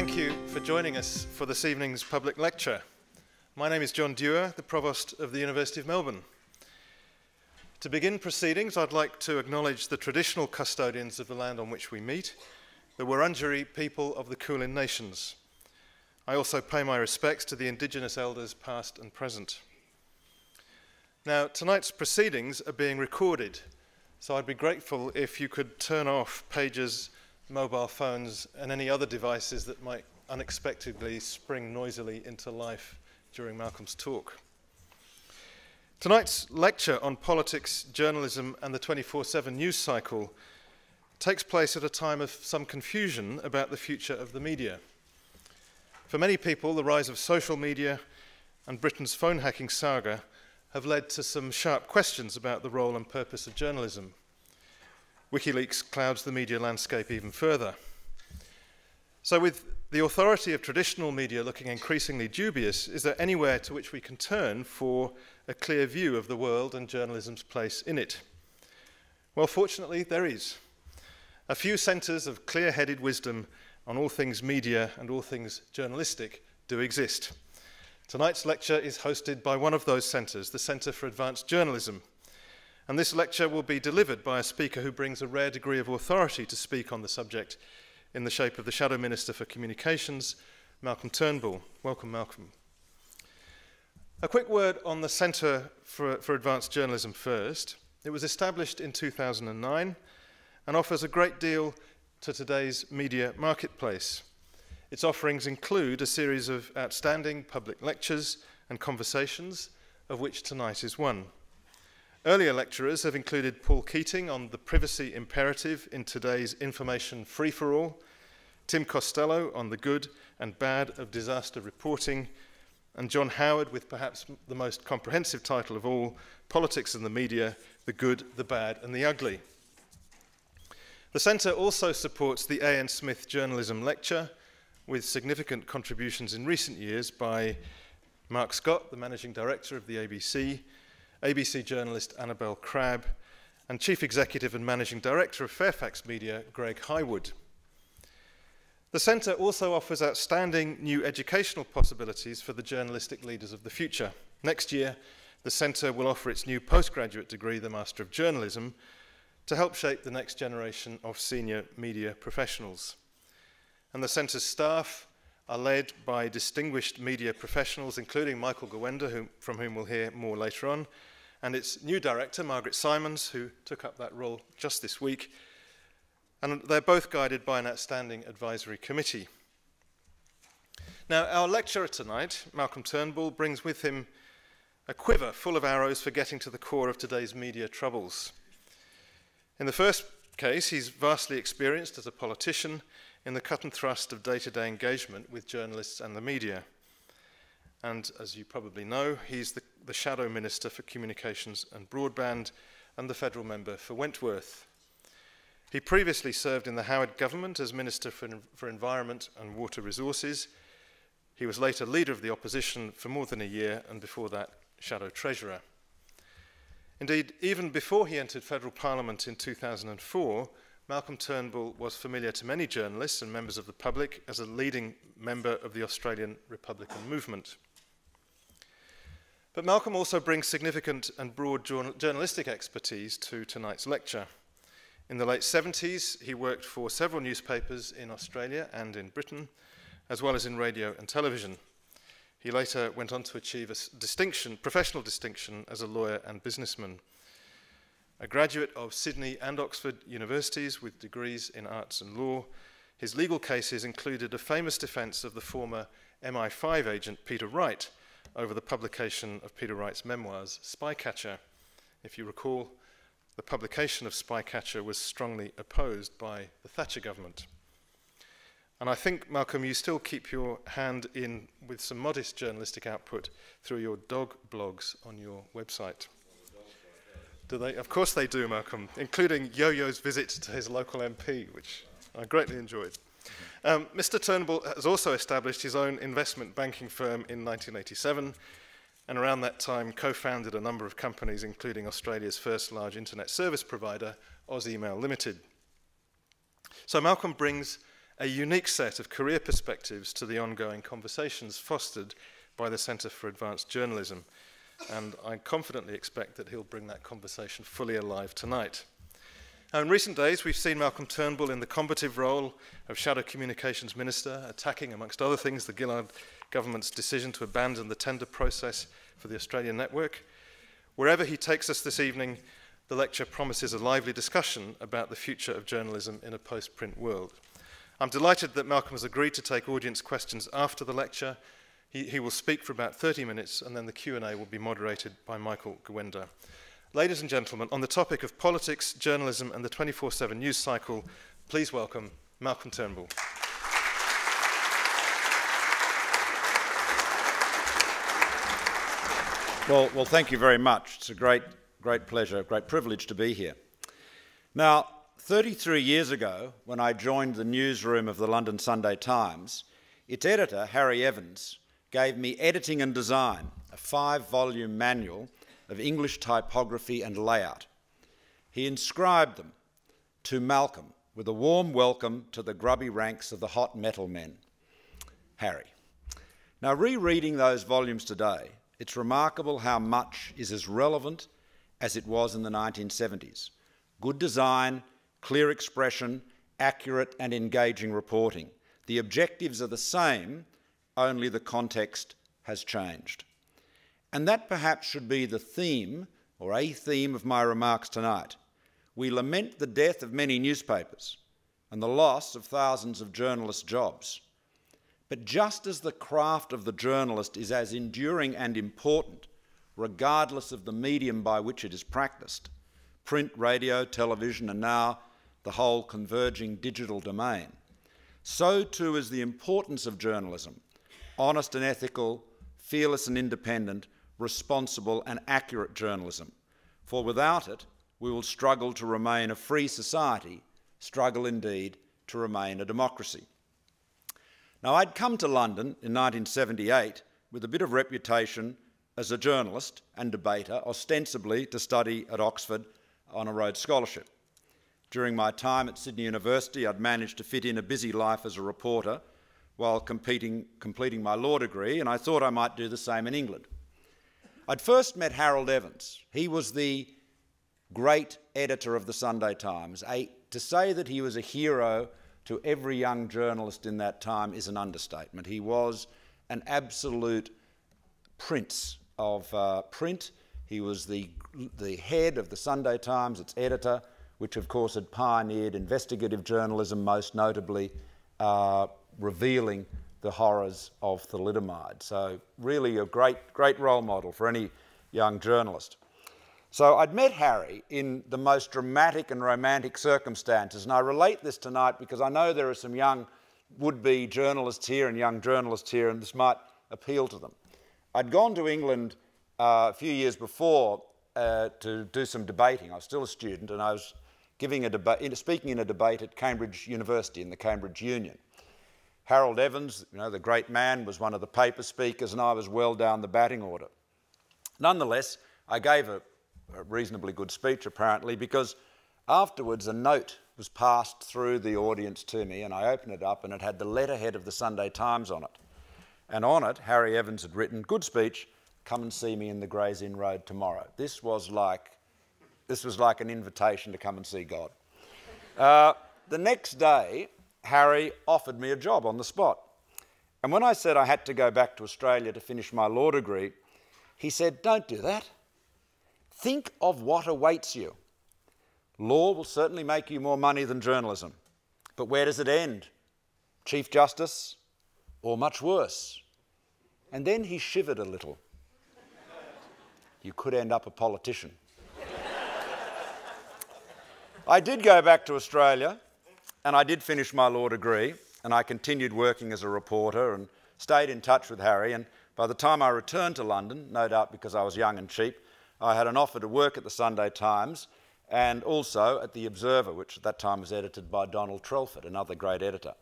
Thank you for joining us for this evening's public lecture. My name is John Dewar, the Provost of the University of Melbourne. To begin proceedings, I'd like to acknowledge the traditional custodians of the land on which we meet, the Wurundjeri people of the Kulin Nations. I also pay my respects to the Indigenous elders past and present. Now, tonight's proceedings are being recorded, so I'd be grateful if you could turn off pages, mobile phones, and any other devices that might unexpectedly spring noisily into life during Malcolm's talk. Tonight's lecture on politics, journalism, and the 24/7 news cycle takes place at a time of some confusion about the future of the media. For many people, the rise of social media and Britain's phone hacking saga have led to some sharp questions about the role and purpose of journalism. WikiLeaks clouds the media landscape even further. So with the authority of traditional media looking increasingly dubious, is there anywhere to which we can turn for a clear view of the world and journalism's place in it? Well, fortunately, there is. A few centres of clear-headed wisdom on all things media and all things journalistic do exist. Tonight's lecture is hosted by one of those centres, the Centre for Advanced Journalism. And this lecture will be delivered by a speaker who brings a rare degree of authority to speak on the subject in the shape of the Shadow Minister for Communications, Malcolm Turnbull. Welcome, Malcolm. A quick word on the Centre for Advanced Journalism first. It was established in 2009 and offers a great deal to today's media marketplace. Its offerings include a series of outstanding public lectures and conversations, of which tonight is one. Earlier lecturers have included Paul Keating on the privacy imperative in today's information free-for-all, Tim Costello on the good and bad of disaster reporting, and John Howard with perhaps the most comprehensive title of all, Politics and the Media, the Good, the Bad and the Ugly. The Centre also supports the A.N. Smith Journalism Lecture, with significant contributions in recent years by Mark Scott, the Managing Director of the ABC journalist Annabel Crabb, and Chief Executive and Managing Director of Fairfax Media, Greg Highwood. The Centre also offers outstanding new educational possibilities for the journalistic leaders of the future. Next year, the Centre will offer its new postgraduate degree, the Master of Journalism, to help shape the next generation of senior media professionals. And the Centre's staff are led by distinguished media professionals, including Michael Gowenda, from whom we'll hear more later on, and its new director, Margaret Simons, who took up that role just this week. And they're both guided by an outstanding advisory committee. Now, our lecturer tonight, Malcolm Turnbull, brings with him a quiver full of arrows for getting to the core of today's media troubles. In the first case, he's vastly experienced as a politician in the cut and thrust of day-to-day engagement with journalists and the media. And as you probably know, he's the Shadow Minister for Communications and Broadband and the Federal Member for Wentworth. He previously served in the Howard government as Minister for Environment and Water Resources. He was later Leader of the Opposition for more than a year, and before that, Shadow Treasurer. Indeed, even before he entered Federal Parliament in 2004, Malcolm Turnbull was familiar to many journalists and members of the public as a leading member of the Australian Republican movement. But Malcolm also brings significant and broad journalistic expertise to tonight's lecture. In the late 70s, he worked for several newspapers in Australia and in Britain, as well as in radio and television. He later went on to achieve a professional distinction as a lawyer and businessman. A graduate of Sydney and Oxford universities with degrees in arts and law, his legal cases included a famous defence of the former MI5 agent Peter Wright over the publication of Peter Wright's memoirs, Spycatcher. If you recall, the publication of Spycatcher was strongly opposed by the Thatcher government. And I think, Malcolm, you still keep your hand in with some modest journalistic output through your dog blogs on your website. Do they? Of course they do, Malcolm, including Yo-Yo's visit to his local MP, which I greatly enjoyed. Mr. Turnbull has also established his own investment banking firm in 1987, and around that time co-founded a number of companies, including Australia's first large internet service provider, Oz Email Limited. So Malcolm brings a unique set of career perspectives to the ongoing conversations fostered by the Centre for Advanced Journalism. And I confidently expect that he'll bring that conversation fully alive tonight. Now, in recent days, we've seen Malcolm Turnbull in the combative role of Shadow Communications Minister, attacking, amongst other things, the Gillard government's decision to abandon the tender process for the Australian network. Wherever he takes us this evening, the lecture promises a lively discussion about the future of journalism in a post-print world. I'm delighted that Malcolm has agreed to take audience questions after the lecture. He will speak for about 30 minutes, and then the Q&A will be moderated by Michael Gwenda. Ladies and gentlemen, on the topic of politics, journalism, and the 24/7 news cycle, please welcome Malcolm Turnbull. Well, thank you very much. It's a great pleasure, great privilege to be here. Now, 33 years ago, when I joined the newsroom of the London Sunday Times, its editor, Harry Evans, gave me editing and design, a 5-volume manual of English typography and layout. He inscribed them to Malcolm with a warm welcome to the grubby ranks of the hot metal men. Harry. Now, rereading those volumes today, it's remarkable how much is as relevant as it was in the 1970s. Good design, clear expression, accurate and engaging reporting. The objectives are the same, only the context has changed. And that perhaps should be the theme, or a theme, of my remarks tonight. We lament the death of many newspapers and the loss of thousands of journalists' jobs. But just as the craft of the journalist is as enduring and important, regardless of the medium by which it is practiced, print, radio, television, and now the whole converging digital domain, so too is the importance of journalism, honest and ethical, fearless and independent, responsible and accurate journalism. For without it, we will struggle to remain a free society, struggle indeed to remain a democracy. Now, I'd come to London in 1978 with a bit of reputation as a journalist and debater, ostensibly to study at Oxford on a Rhodes Scholarship. During my time at Sydney University, I'd managed to fit in a busy life as a reporter while completing my law degree, and I thought I might do the same in England. I'd first met Harold Evans. He was the great editor of the Sunday Times. To say that he was a hero to every young journalist in that time is an understatement. He was an absolute prince of print. He was the head of the Sunday Times, its editor, which of course had pioneered investigative journalism, most notably revealing the horrors of thalidomide. So really a great role model for any young journalist. So I'd met Harry in the most dramatic and romantic circumstances, and I relate this tonight because I know there are some young would-be journalists here and young journalists here, and this might appeal to them. I'd gone to England a few years before to do some debating. I was still a student, and I was speaking in a debate at Cambridge University in the Cambridge Union. Harold Evans, the great man, was one of the paper speakers, and I was well down the batting order. Nonetheless, I gave a reasonably good speech, apparently, because afterwards a note was passed through the audience to me, and I opened it up, and it had the letterhead of the Sunday Times on it. And on it, Harry Evans had written, "Good speech, come and see me in the Gray's Inn Road tomorrow." This was like an invitation to come and see God. The next day, Harry offered me a job on the spot. And when I said I had to go back to Australia to finish my law degree, he said, "Don't do that. Think of what awaits you. Law will certainly make you more money than journalism. But where does it end? Chief Justice, or much worse?" And then he shivered a little. "You could end up a politician." I did go back to Australia, and I did finish my law degree, and I continued working as a reporter and stayed in touch with Harry. And by the time I returned to London, no doubt because I was young and cheap, I had an offer to work at the Sunday Times and also at the Observer, which at that time was edited by Donald Trelford, another great editor.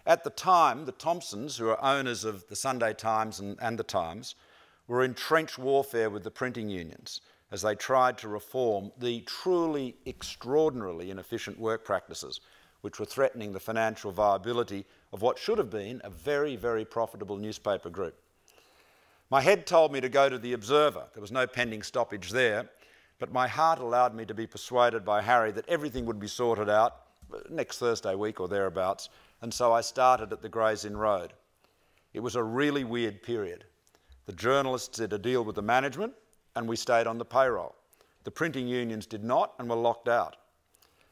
At the time, the Thompsons, who are owners of the Sunday Times and the Times, were in trench warfare with the printing unions as they tried to reform the truly extraordinarily inefficient work practices which were threatening the financial viability of what should have been a very, very profitable newspaper group. My head told me to go to the Observer. There was no pending stoppage there, but my heart allowed me to be persuaded by Harry that everything would be sorted out next Thursday week or thereabouts, and so I started at the Gray's Inn Road. It was a really weird period. The journalists did a deal with the management, and we stayed on the payroll. The printing unions did not and were locked out.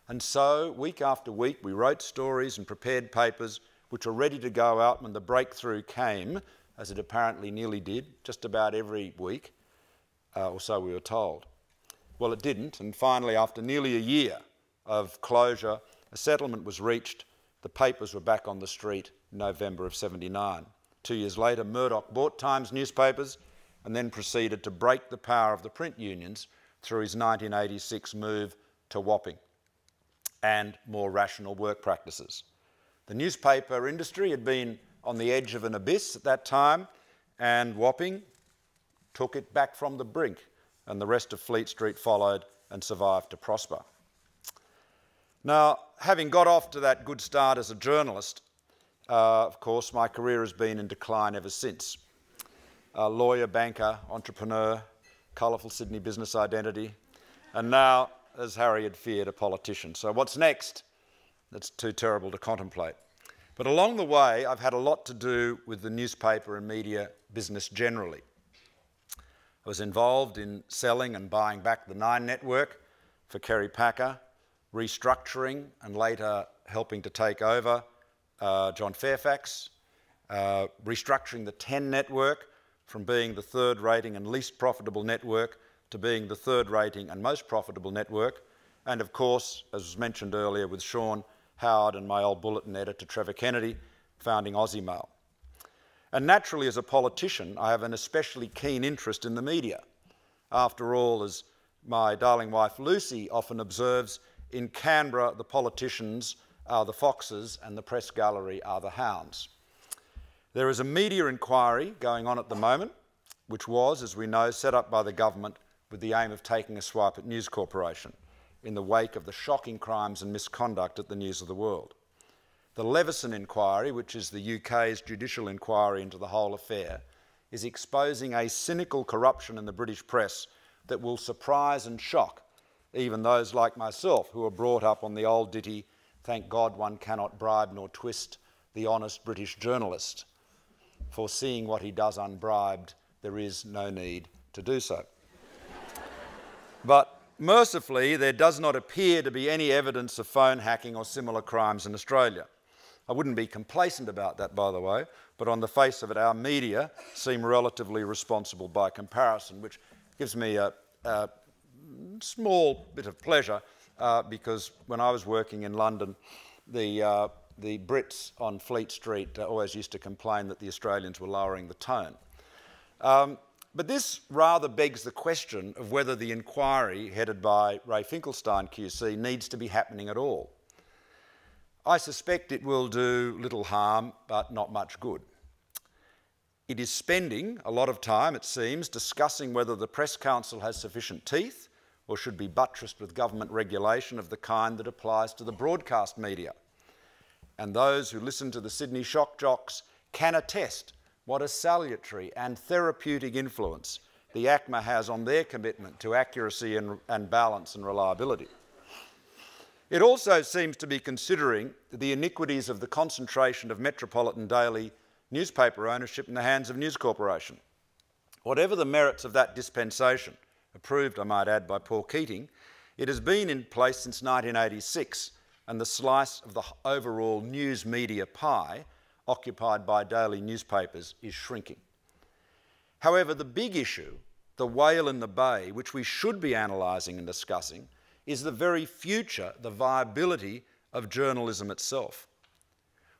And so, week after week, we wrote stories and prepared papers which were ready to go out when the breakthrough came, as it apparently nearly did, just about every week, or so we were told. Well, it didn't, and finally, after nearly a year of closure, a settlement was reached. The papers were back on the street in November of '79. 2 years later, Murdoch bought Times newspapers and then proceeded to break the power of the print unions through his 1986 move to Wapping and more rational work practices. The newspaper industry had been on the edge of an abyss at that time, and Wapping took it back from the brink, and the rest of Fleet Street followed and survived to prosper. Now, having got off to that good start as a journalist, of course, my career has been in decline ever since. Lawyer, banker, entrepreneur, colourful Sydney business identity, and now, as Harry had feared, a politician. So what's next? That's too terrible to contemplate. But along the way, I've had a lot to do with the newspaper and media business generally. I was involved in selling and buying back the Nine Network for Kerry Packer, restructuring and later helping to take over John Fairfax, restructuring the 10 Network from being the third rating and least profitable network to being the third rating and most profitable network, and of course, as was mentioned earlier with Sean, Howard and my old bulletin editor Trevor Kennedy, founding Aussie Mail. And naturally, as a politician, I have an especially keen interest in the media. After all, as my darling wife Lucy often observes, in Canberra the politicians are the foxes and the press gallery are the hounds. There is a media inquiry going on at the moment, which was, as we know, set up by the government with the aim of taking a swipe at News Corporation in the wake of the shocking crimes and misconduct at the News of the World. The Leveson Inquiry, which is the UK's judicial inquiry into the whole affair, is exposing a cynical corruption in the British press that will surprise and shock even those like myself who are brought up on the old ditty, "Thank God one cannot bribe nor twist the honest British journalist. For seeing what he does unbribed, there is no need to do so." But mercifully, there does not appear to be any evidence of phone hacking or similar crimes in Australia. I wouldn't be complacent about that, by the way, but on the face of it, our media seem relatively responsible by comparison, which gives me a small bit of pleasure because when I was working in London, the Brits on Fleet Street always used to complain that the Australians were lowering the tone. But this rather begs the question of whether the inquiry headed by Ray Finkelstein QC needs to be happening at all. I suspect it will do little harm, but not much good. It is spending a lot of time, it seems, discussing whether the Press Council has sufficient teeth or should be buttressed with government regulation of the kind that applies to the broadcast media. And those who listen to the Sydney shock jocks can attest what a salutary and therapeutic influence the ACMA has on their commitment to accuracy and balance and reliability. It also seems to be considering the iniquities of the concentration of metropolitan daily newspaper ownership in the hands of News Corporation. Whatever the merits of that dispensation, approved, I might add, by Paul Keating, it has been in place since 1986, and the slice of the overall news media pie occupied by daily newspapers is shrinking. However, the big issue, the whale in the bay, which we should be analysing and discussing, is the very future, the viability of journalism itself.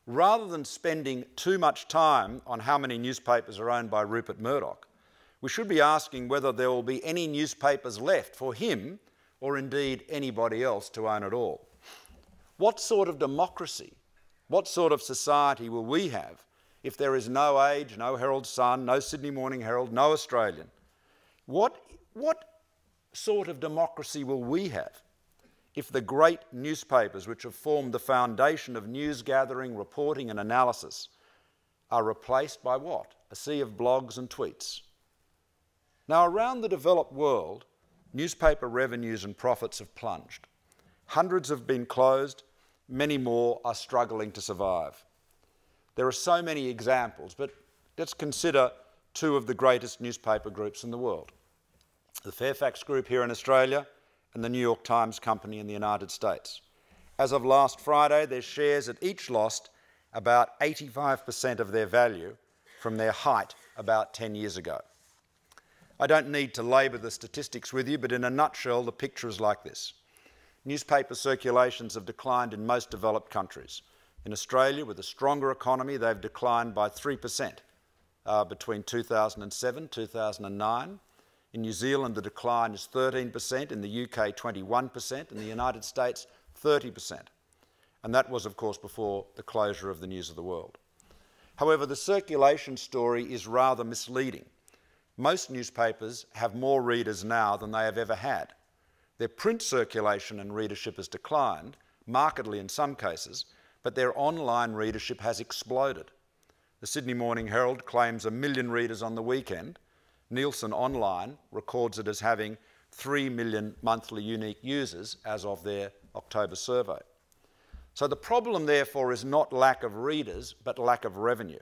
Rather than spending too much time on how many newspapers are owned by Rupert Murdoch, we should be asking whether there will be any newspapers left for him, or indeed anybody else, to own at all. What sort of democracy, what sort of society will we have if there is no Age, no Herald Sun, no Sydney Morning Herald, no Australian? What sort of democracy will we have if the great newspapers which have formed the foundation of news gathering, reporting and analysis are replaced by what? A sea of blogs and tweets. Now, around the developed world, newspaper revenues and profits have plunged. Hundreds have been closed, many more are struggling to survive. There are so many examples, but let's consider two of the greatest newspaper groups in the world. The Fairfax Group here in Australia and the New York Times Company in the United States. As of last Friday, their shares had each lost about 85% of their value from their height about 10 years ago. I don't need to labour the statistics with you, but in a nutshell, the picture is like this. Newspaper circulations have declined in most developed countries. In Australia, with a stronger economy, they've declined by 3% between 2007 and 2009. In New Zealand, the decline is 13%, in the UK 21%, in the United States 30%. And that was, of course, before the closure of the News of the World. However, the circulation story is rather misleading. Most newspapers have more readers now than they have ever had. Their print circulation and readership has declined, markedly in some cases, but their online readership has exploded. The Sydney Morning Herald claims 1 million readers on the weekend. Nielsen Online records it as having 3 million monthly unique users as of their October survey. So the problem, therefore, is not lack of readers, but lack of revenue.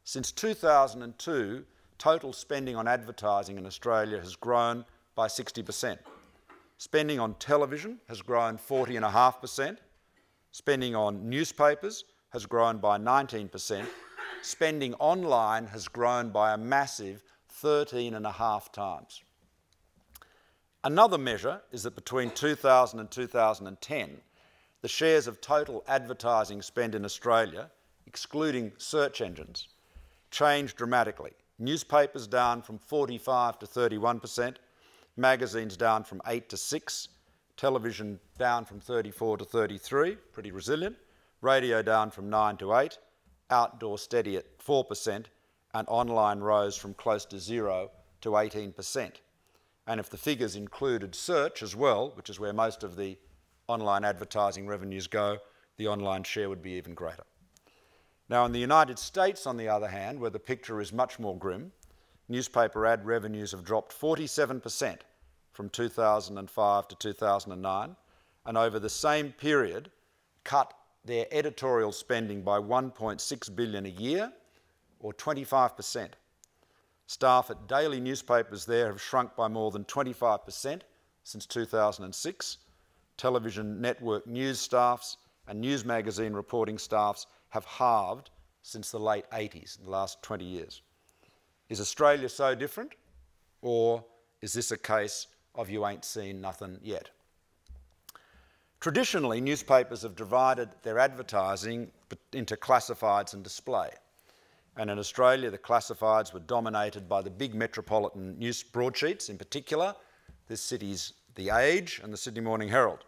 Since 2002, total spending on advertising in Australia has grown by 60%. Spending on television has grown 40.5%. Spending on newspapers has grown by 19%. Spending online has grown by a massive 13.5 times. Another measure is that between 2000 and 2010, the shares of total advertising spend in Australia, excluding search engines, changed dramatically. Newspapers down from 45 to 31%, magazines down from 8 to 6, television down from 34 to 33, pretty resilient, radio down from 9 to 8, outdoor steady at 4%, and online rose from close to 0 to 18%. And if the figures included search as well, which is where most of the online advertising revenues go, the online share would be even greater. Now, in the United States, on the other hand, where the picture is much more grim, newspaper ad revenues have dropped 47% from 2005 to 2009, and over the same period cut their editorial spending by $1.6 billion a year, or 25%. Staff at daily newspapers there have shrunk by more than 25% since 2006. Television network news staffs and news magazine reporting staffs have halved since the late 80s, in the last 20 years. Is Australia so different, or is this a case of you ain't seen nothing yet? Traditionally, newspapers have divided their advertising into classifieds and display. And in Australia, the classifieds were dominated by the big metropolitan news broadsheets, in particular, this city's The Age and the Sydney Morning Herald,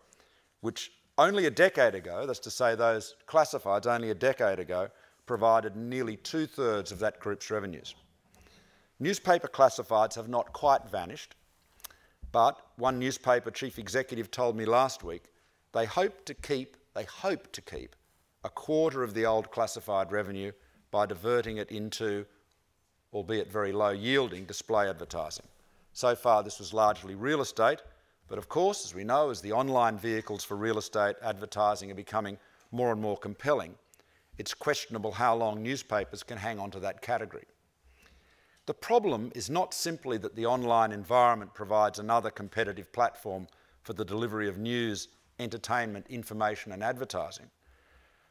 which only a decade ago, that's to say those classifieds only a decade ago, provided nearly 2/3 of that group's revenues. Newspaper classifieds have not quite vanished, but one newspaper chief executive told me last week they hope to keep a quarter of the old classified revenue by diverting it into, albeit very low yielding, display advertising. So far this was largely real estate, but of course, as we know, as the online vehicles for real estate advertising are becoming more and more compelling, it's questionable how long newspapers can hang on to that category. The problem is not simply that the online environment provides another competitive platform for the delivery of news, entertainment, information and advertising,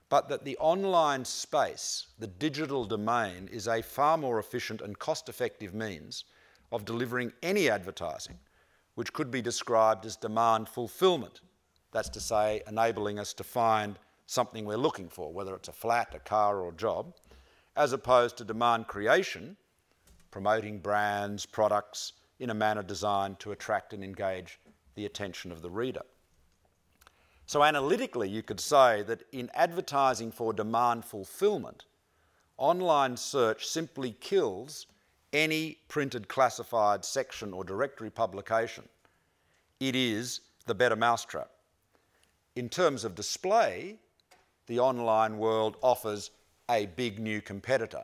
but that the online space, the digital domain, is a far more efficient and cost-effective means of delivering any advertising, which could be described as demand fulfillment. That's to say, enabling us to find something we're looking for, whether it's a flat, a car or a job, as opposed to demand creation, promoting brands, products in a manner designed to attract and engage the attention of the reader. So analytically, you could say that in advertising for demand fulfillment, online search simply kills any printed classified section or directory publication. It is the better mousetrap. in terms of display, the online world offers a big new competitor.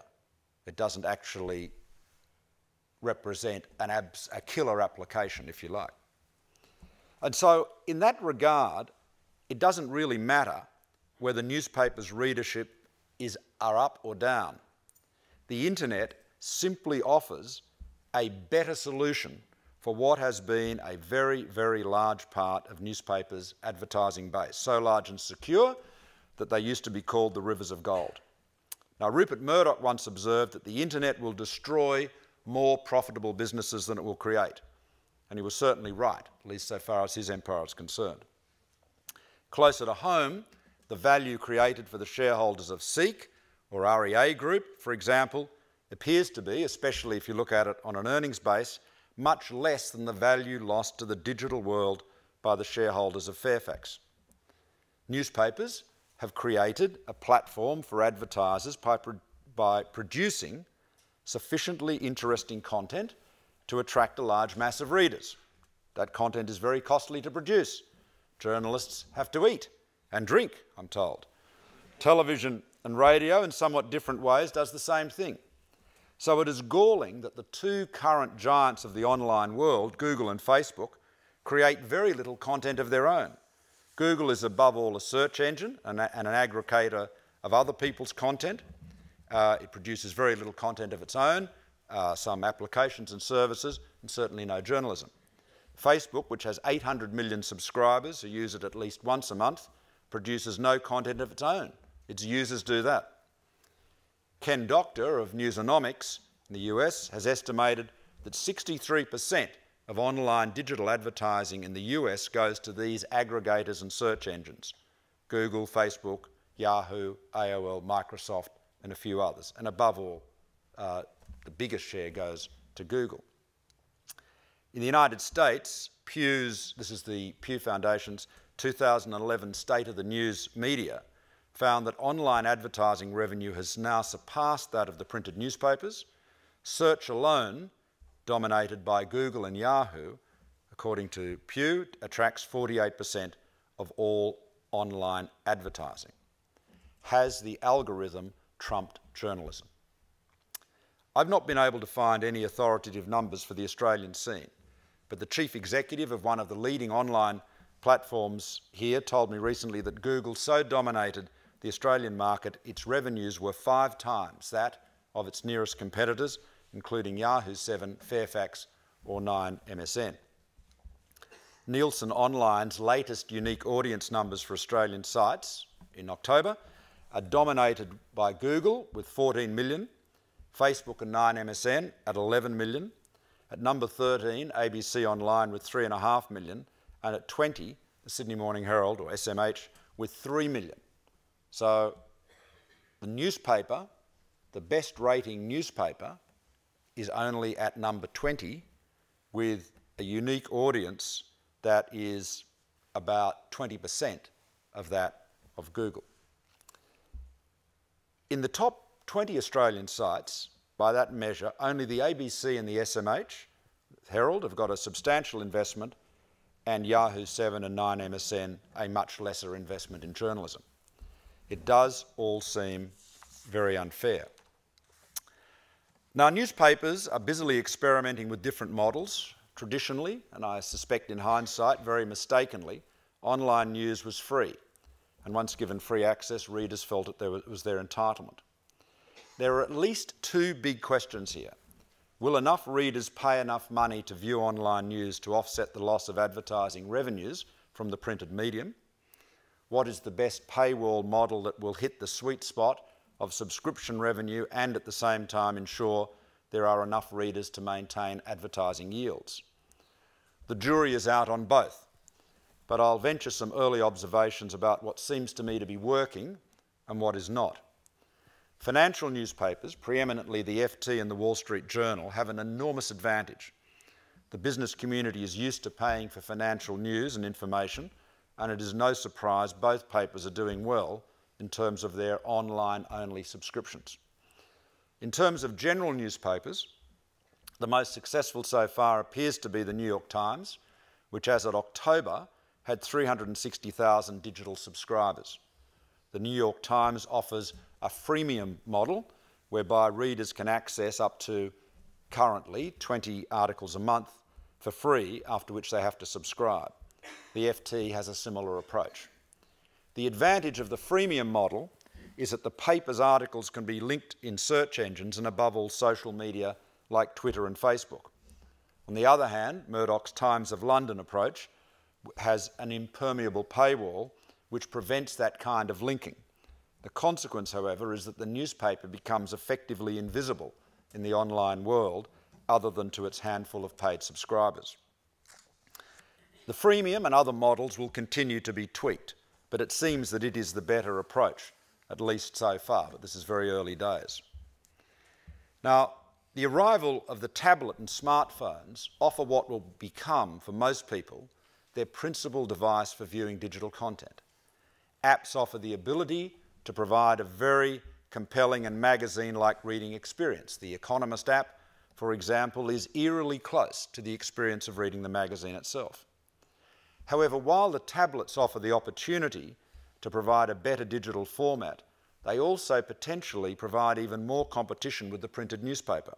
It doesn't actually represent a killer application, if you like. And so in that regard, it doesn't really matter whether newspapers' readership are up or down. The internet simply offers a better solution for what has been a very, very large part of newspapers' advertising base, so large and secure that they used to be called the rivers of gold. Now, Rupert Murdoch once observed that the internet will destroy more profitable businesses than it will create. And he was certainly right, at least so far as his empire is concerned. Closer to home, the value created for the shareholders of SEEK or REA Group, for example, appears to be, especially if you look at it on an earnings base, much less than the value lost to the digital world by the shareholders of Fairfax. Newspapers have created a platform for advertisers by producing sufficiently interesting content to attract a large mass of readers. That content is very costly to produce. Journalists have to eat and drink, I'm told. Television and radio, in somewhat different ways, does the same thing. So it is galling that the two current giants of the online world, Google and Facebook, create very little content of their own. Google is above all a search engine and an aggregator of other people's content. It produces very little content of its own, some applications and services, and certainly no journalism. Facebook, which has 800 million subscribers who use it at least once a month, produces no content of its own. Its users do that. Ken Doctor of Newsonomics in the US has estimated that 63% of online digital advertising in the US goes to these aggregators and search engines: Google, Facebook, Yahoo, AOL, Microsoft, and a few others. And above all, the biggest share goes to Google. In the United States, this is the Pew Foundation's 2011 State of the News Media, found that online advertising revenue has now surpassed that of the printed newspapers. Search alone, dominated by Google and Yahoo, according to Pew, attracts 48% of all online advertising. Has the algorithm trumped journalism? I've not been able to find any authoritative numbers for the Australian scene, but the chief executive of one of the leading online platforms here told me recently that Google so dominated the Australian market, its revenues were 5 times that of its nearest competitors, including Yahoo 7, Fairfax, or 9 MSN. Nielsen Online's latest unique audience numbers for Australian sites in October are dominated by Google with 14 million, Facebook and 9 MSN at 11 million, at number 13, ABC Online with 3.5 million, and at 20, the Sydney Morning Herald, or SMH, with 3 million. So the newspaper, the best rating newspaper, is only at number 20 with a unique audience that is about 20% of that of Google. In the top 20 Australian sites, by that measure, only the ABC and the SMH, Herald, have got a substantial investment, and Yahoo 7 and 9 MSN a much lesser investment in journalism. It does all seem very unfair. Now, newspapers are busily experimenting with different models. Traditionally, and I suspect in hindsight very mistakenly, online news was free, and once given free access, readers felt that it was their entitlement. There are at least 2 big questions here. Will enough readers pay enough money to view online news to offset the loss of advertising revenues from the printed medium? What is the best paywall model that will hit the sweet spot of subscription revenue and at the same time ensure there are enough readers to maintain advertising yields? The jury is out on both, but I'll venture some early observations about what seems to me to be working and what is not. Financial newspapers, preeminently the FT and the Wall Street Journal, have an enormous advantage. The business community is used to paying for financial news and information, and it is no surprise both papers are doing well in terms of their online-only subscriptions. In terms of general newspapers, the most successful so far appears to be the New York Times, which as of October had 360,000 digital subscribers. The New York Times offers a freemium model whereby readers can access up to, currently, 20 articles a month for free, after which they have to subscribe. The FT has a similar approach. The advantage of the freemium model is that the paper's articles can be linked in search engines and above all social media like Twitter and Facebook. On the other hand, Murdoch's Times of London approach has an impermeable paywall which prevents that kind of linking. The consequence, however, is that the newspaper becomes effectively invisible in the online world other than to its handful of paid subscribers. The freemium and other models will continue to be tweaked, but it seems that it is the better approach, at least so far, but this is very early days. Now, the arrival of the tablet and smartphones offer what will become, for most people, their principal device for viewing digital content. Apps offer the ability to provide a very compelling and magazine-like reading experience. The Economist app, for example, is eerily close to the experience of reading the magazine itself. However, while the tablets offer the opportunity to provide a better digital format, they also potentially provide even more competition with the printed newspaper,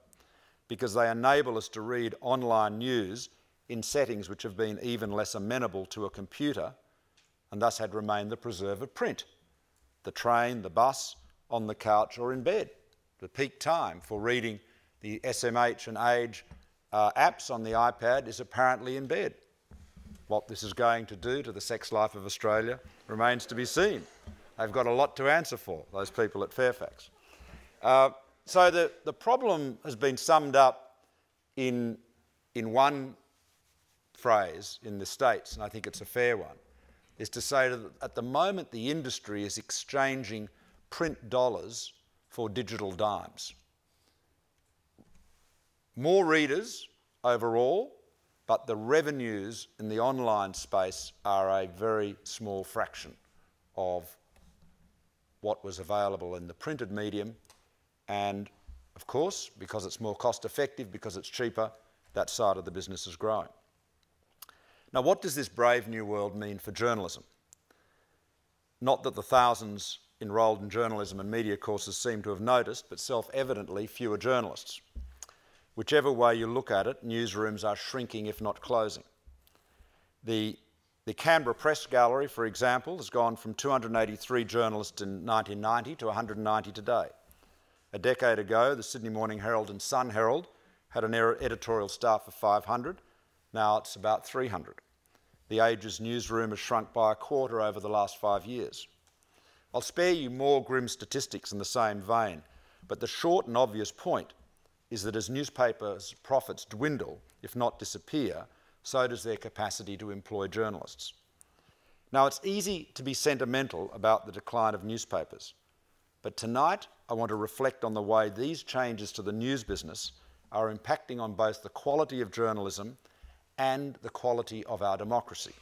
because they enable us to read online news in settings which have been even less amenable to a computer and thus had remained the preserve of print. The train, the bus, on the couch or in bed. The peak time for reading the SMH and Age apps on the iPad is apparently in bed. What this is going to do to the sex life of Australia remains to be seen. They've got a lot to answer for, those people at Fairfax. So the problem has been summed up in one phrase in the States, and I think it's a fair one, is to say that at the moment the industry is exchanging print dollars for digital dimes. More readers overall, but the revenues in the online space are a very small fraction of what was available in the printed medium, and of course, because it's more cost effective, because it's cheaper, that side of the business is growing. Now, what does this brave new world mean for journalism? Not that the thousands enrolled in journalism and media courses seem to have noticed, but self-evidently fewer journalists. Whichever way you look at it, newsrooms are shrinking, if not closing. The Canberra Press Gallery, for example, has gone from 283 journalists in 1990 to 190 today. A decade ago, the Sydney Morning Herald and Sun Herald had an editorial staff of 500. Now it's about 300. The Age's newsroom has shrunk by a quarter over the last 5 years. I'll spare you more grim statistics in the same vein, but the short and obvious point is that as newspapers' profits dwindle, if not disappear, so does their capacity to employ journalists. Now, it's easy to be sentimental about the decline of newspapers, but tonight I want to reflect on the way these changes to the news business are impacting on both the quality of journalism and the quality of our democracy.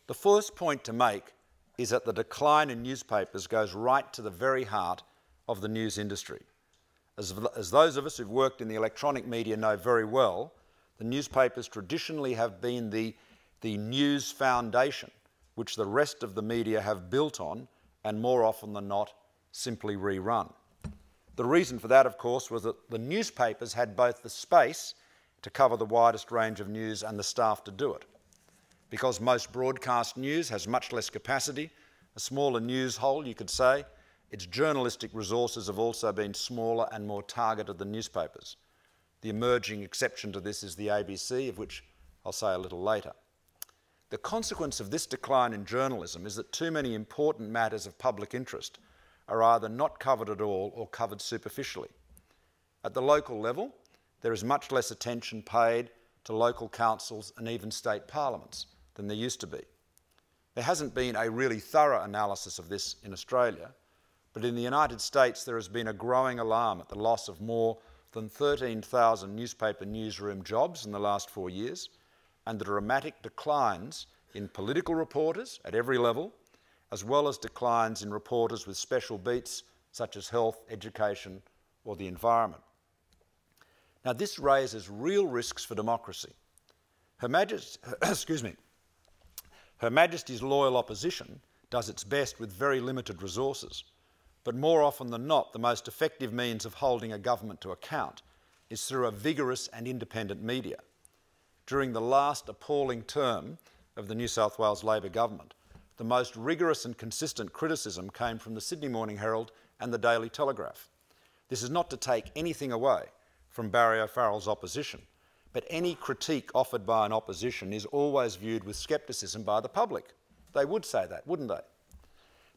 The first point to make is that the decline in newspapers goes right to the very heart of the news industry. As those of us who've worked in the electronic media know very well, the newspapers traditionally have been the news foundation which the rest of the media have built on and more often than not simply rerun. The reason for that, of course, was that the newspapers had both the space to cover the widest range of news and the staff to do it. Because most broadcast news has much less capacity, a smaller news hole, you could say, its journalistic resources have also been smaller and more targeted than newspapers. The emerging exception to this is the ABC, of which I'll say a little later. The consequence of this decline in journalism is that too many important matters of public interest are either not covered at all or covered superficially. At the local level, there is much less attention paid to local councils and even state parliaments than there used to be. There hasn't been a really thorough analysis of this in Australia, but in the United States there has been a growing alarm at the loss of more than 13,000 newspaper newsroom jobs in the last 4 years, and the dramatic declines in political reporters at every level, as well as declines in reporters with special beats such as health, education, or the environment. Now, this raises real risks for democracy. Her Majesty Her Majesty's loyal opposition does its best with very limited resources, but more often than not, the most effective means of holding a government to account is through a vigorous and independent media. During the last appalling term of the New South Wales Labor government, the most rigorous and consistent criticism came from the Sydney Morning Herald and the Daily Telegraph. This is not to take anything away from Barry O'Farrell's opposition, but any critique offered by an opposition is always viewed with scepticism by the public. They would say that, wouldn't they?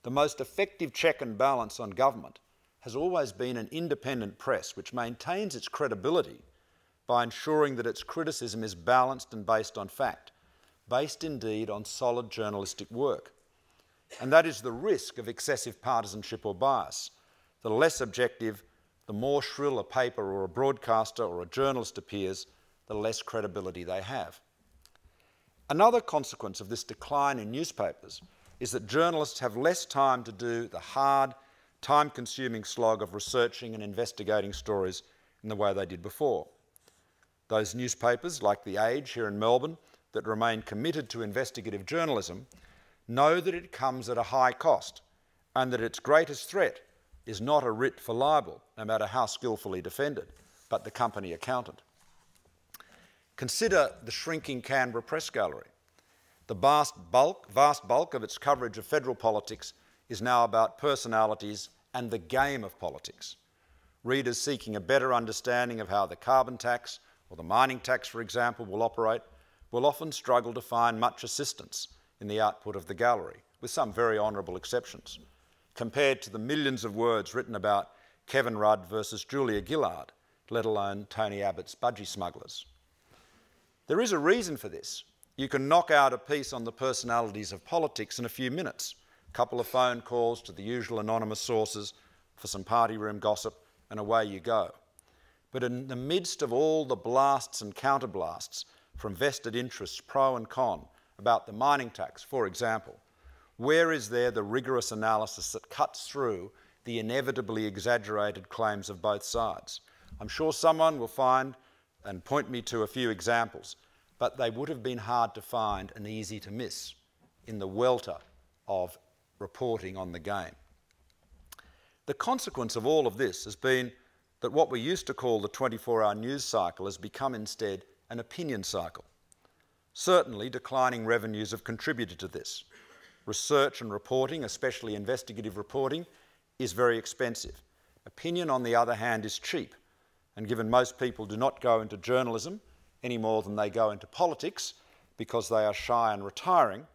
The most effective check and balance on government has always been an independent press which maintains its credibility by ensuring that its criticism is balanced and based on fact, based indeed on solid journalistic work. And that is the risk of excessive partisanship or bias. The less objective, the more shrill a paper or a broadcaster or a journalist appears, the less credibility they have. Another consequence of this decline in newspapers is that journalists have less time to do the hard, time-consuming slog of researching and investigating stories in the way they did before. Those newspapers, like The Age here in Melbourne, that remain committed to investigative journalism, know that it comes at a high cost and that its greatest threat is not a writ for libel, no matter how skillfully defended, but the company accountant. Consider the shrinking Canberra Press Gallery. The vast bulk of its coverage of federal politics is now about personalities and the game of politics. Readers seeking a better understanding of how the carbon tax or the mining tax, for example, will operate will often struggle to find much assistance in the output of the gallery, with some very honourable exceptions, compared to the millions of words written about Kevin Rudd versus Julia Gillard, let alone Tony Abbott's budgie smugglers. There is a reason for this. You can knock out a piece on the personalities of politics in a few minutes, a couple of phone calls to the usual anonymous sources for some party room gossip, and away you go. But in the midst of all the blasts and counterblasts from vested interests, pro and con, about the mining tax, for example, where is there the rigorous analysis that cuts through the inevitably exaggerated claims of both sides? I'm sure someone will find and point me to a few examples, but they would have been hard to find and easy to miss in the welter of reporting on the game. The consequence of all of this has been that what we used to call the 24-hour news cycle has become instead an opinion cycle. Certainly, declining revenues have contributed to this. Research and reporting, especially investigative reporting, is very expensive. Opinion, on the other hand, is cheap. And given most people do not go into journalism any more than they go into politics because they are shy and retiring,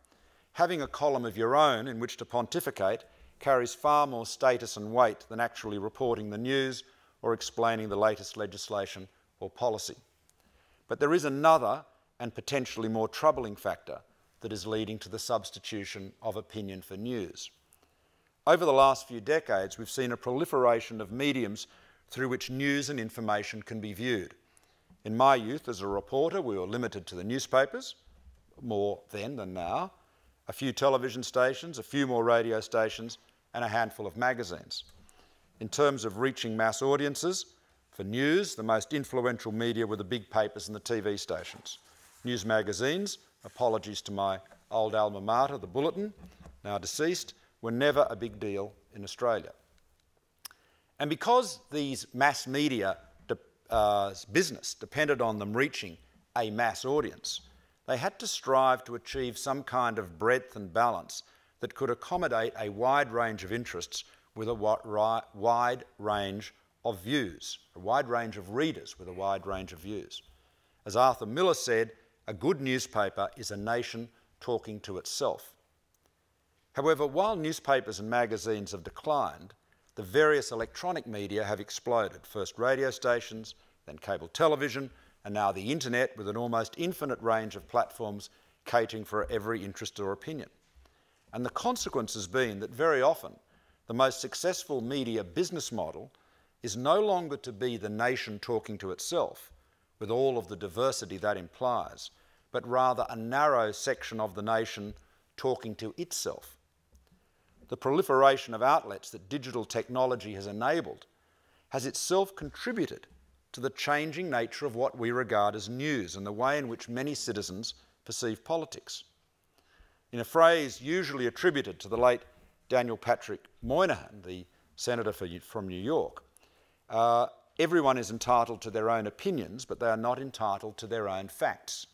having a column of your own in which to pontificate carries far more status and weight than actually reporting the news or explaining the latest legislation or policy. But there is another and potentially more troubling factor that is leading to the substitution of opinion for news. Over the last few decades, we've seen a proliferation of mediums through which news and information can be viewed. In my youth as a reporter, we were limited to the newspapers, more then than now, a few television stations, a few more radio stations, and a handful of magazines. In terms of reaching mass audiences, for news, the most influential media were the big papers and the TV stations. News magazines, apologies to my old alma mater, the Bulletin, now deceased, were never a big deal in Australia. And because these mass media business depended on them reaching a mass audience, they had to strive to achieve some kind of breadth and balance that could accommodate a wide range of interests with a wide range of views, a wide range of readers with a wide range of views. As Arthur Miller said, a good newspaper is a nation talking to itself. However, while newspapers and magazines have declined, the various electronic media have exploded, first radio stations, then cable television, and now the internet with an almost infinite range of platforms catering for every interest or opinion. And the consequence has been that very often the most successful media business model is no longer to be the nation talking to itself, with all of the diversity that implies, but rather a narrow section of the nation talking to itself. The proliferation of outlets that digital technology has enabled has itself contributed to the changing nature of what we regard as news and the way in which many citizens perceive politics. In a phrase usually attributed to the late Daniel Patrick Moynihan, the senator from New York, everyone is entitled to their own opinions, but they are not entitled to their own facts.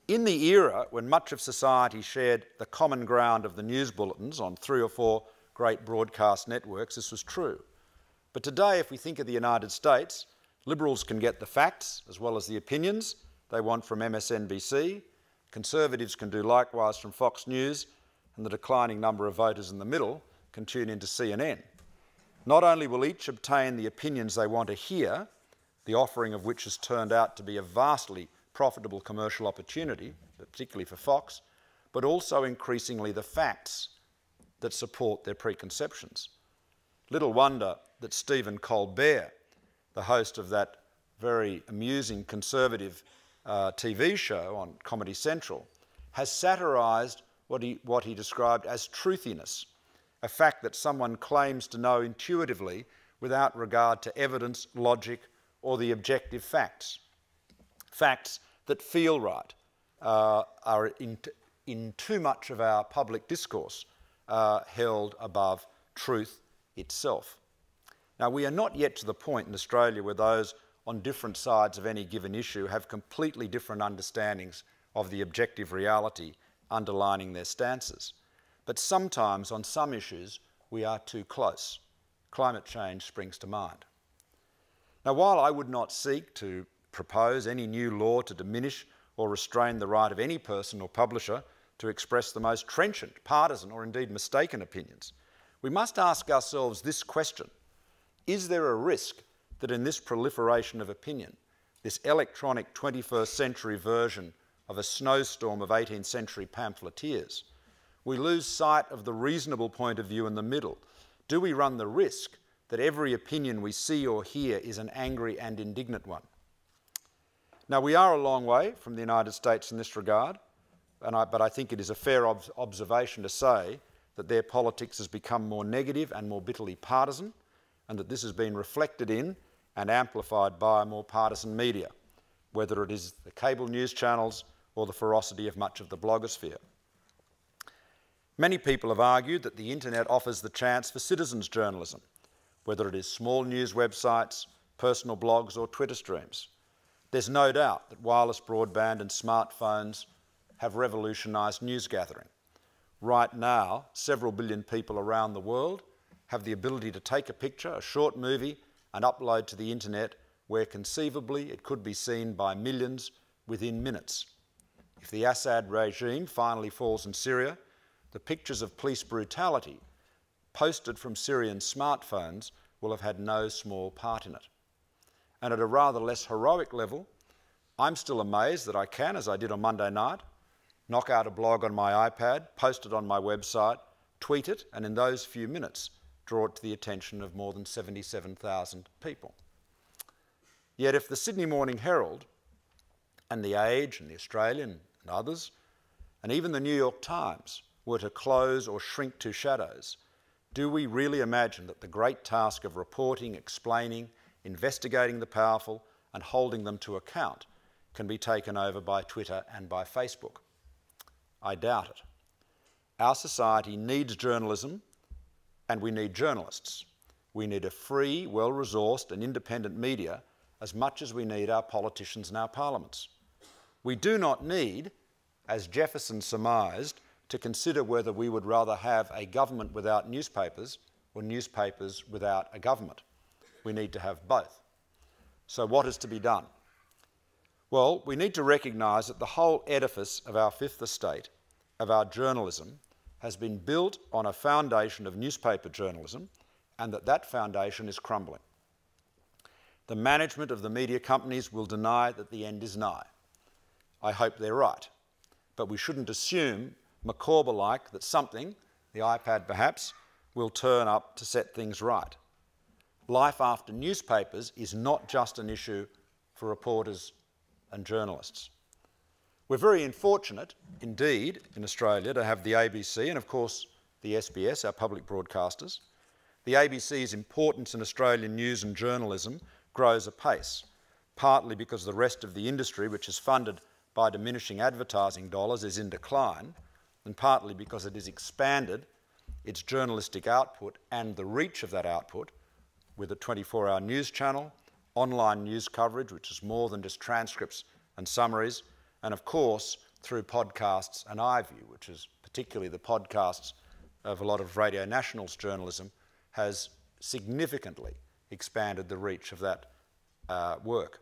In the era when much of society shared the common ground of the news bulletins on 3 or 4 great broadcast networks, this was true. But today, if we think of the United States, Liberals can get the facts as well as the opinions they want from MSNBC, Conservatives can do likewise from Fox News, and the declining number of voters in the middle can tune into CNN. Not only will each obtain the opinions they want to hear, the offering of which has turned out to be a vastly profitable commercial opportunity, particularly for Fox, but also increasingly the facts that support their preconceptions. Little wonder that Stephen Colbert, the host of that very amusing conservative TV show on Comedy Central, has satirised what he described as truthiness, a fact that someone claims to know intuitively without regard to evidence, logic, or the objective facts. Facts that feel right are in too much of our public discourse held above truth itself. Now, we are not yet to the point in Australia where those on different sides of any given issue have completely different understandings of the objective reality underlining their stances. But sometimes on some issues we are too close. Climate change springs to mind. Now, while I would not seek to propose any new law to diminish or restrain the right of any person or publisher to express the most trenchant, partisan or indeed mistaken opinions, we must ask ourselves this question: is there a risk that in this proliferation of opinion, this electronic 21st century version of a snowstorm of 18th century pamphleteers, we lose sight of the reasonable point of view in the middle? Do we run the risk that every opinion we see or hear is an angry and indignant one? Now, we are a long way from the United States in this regard, but I think it is a fair observation to say that their politics has become more negative and more bitterly partisan, and that this has been reflected in and amplified by a more partisan media, whether it is the cable news channels or the ferocity of much of the blogosphere. Many people have argued that the internet offers the chance for citizens' journalism, whether it is small news websites, personal blogs or Twitter streams. There's no doubt that wireless broadband and smartphones have revolutionised news gathering. Right now, several billion people around the world have the ability to take a picture, a short movie, and upload to the internet, where conceivably it could be seen by millions within minutes. If the Assad regime finally falls in Syria, the pictures of police brutality posted from Syrian smartphones will have had no small part in it. And at a rather less heroic level, I'm still amazed that I can, as I did on Monday night, knock out a blog on my iPad, post it on my website, tweet it, and in those few minutes draw it to the attention of more than 77,000 people. Yet if the Sydney Morning Herald and The Age and The Australian and others, and even the New York Times, were to close or shrink to shadows, do we really imagine that the great task of reporting, explaining, investigating the powerful and holding them to account can be taken over by Twitter and by Facebook? I doubt it. Our society needs journalism, and we need journalists. We need a free, well-resourced and independent media as much as we need our politicians and our parliaments. We do not need, as Jefferson surmised, to consider whether we would rather have a government without newspapers or newspapers without a government. We need to have both. So what is to be done? Well, we need to recognise that the whole edifice of our fifth estate, of our journalism, has been built on a foundation of newspaper journalism, and that foundation is crumbling. The management of the media companies will deny that the end is nigh. I hope they're right, but we shouldn't assume, Micawber-like, that something, the iPad perhaps, will turn up to set things right. Life after newspapers is not just an issue for reporters and journalists. We're very unfortunate indeed in Australia to have the ABC and of course the SBS, our public broadcasters. The ABC's importance in Australian news and journalism grows apace, partly because the rest of the industry, which is funded by diminishing advertising dollars is in decline, and partly because it has expanded its journalistic output and the reach of that output with a 24-hour news channel, online news coverage, which is more than just transcripts and summaries, and of course through podcasts and iView, which is particularly the podcasts of a lot of Radio National's journalism, has significantly expanded the reach of that work.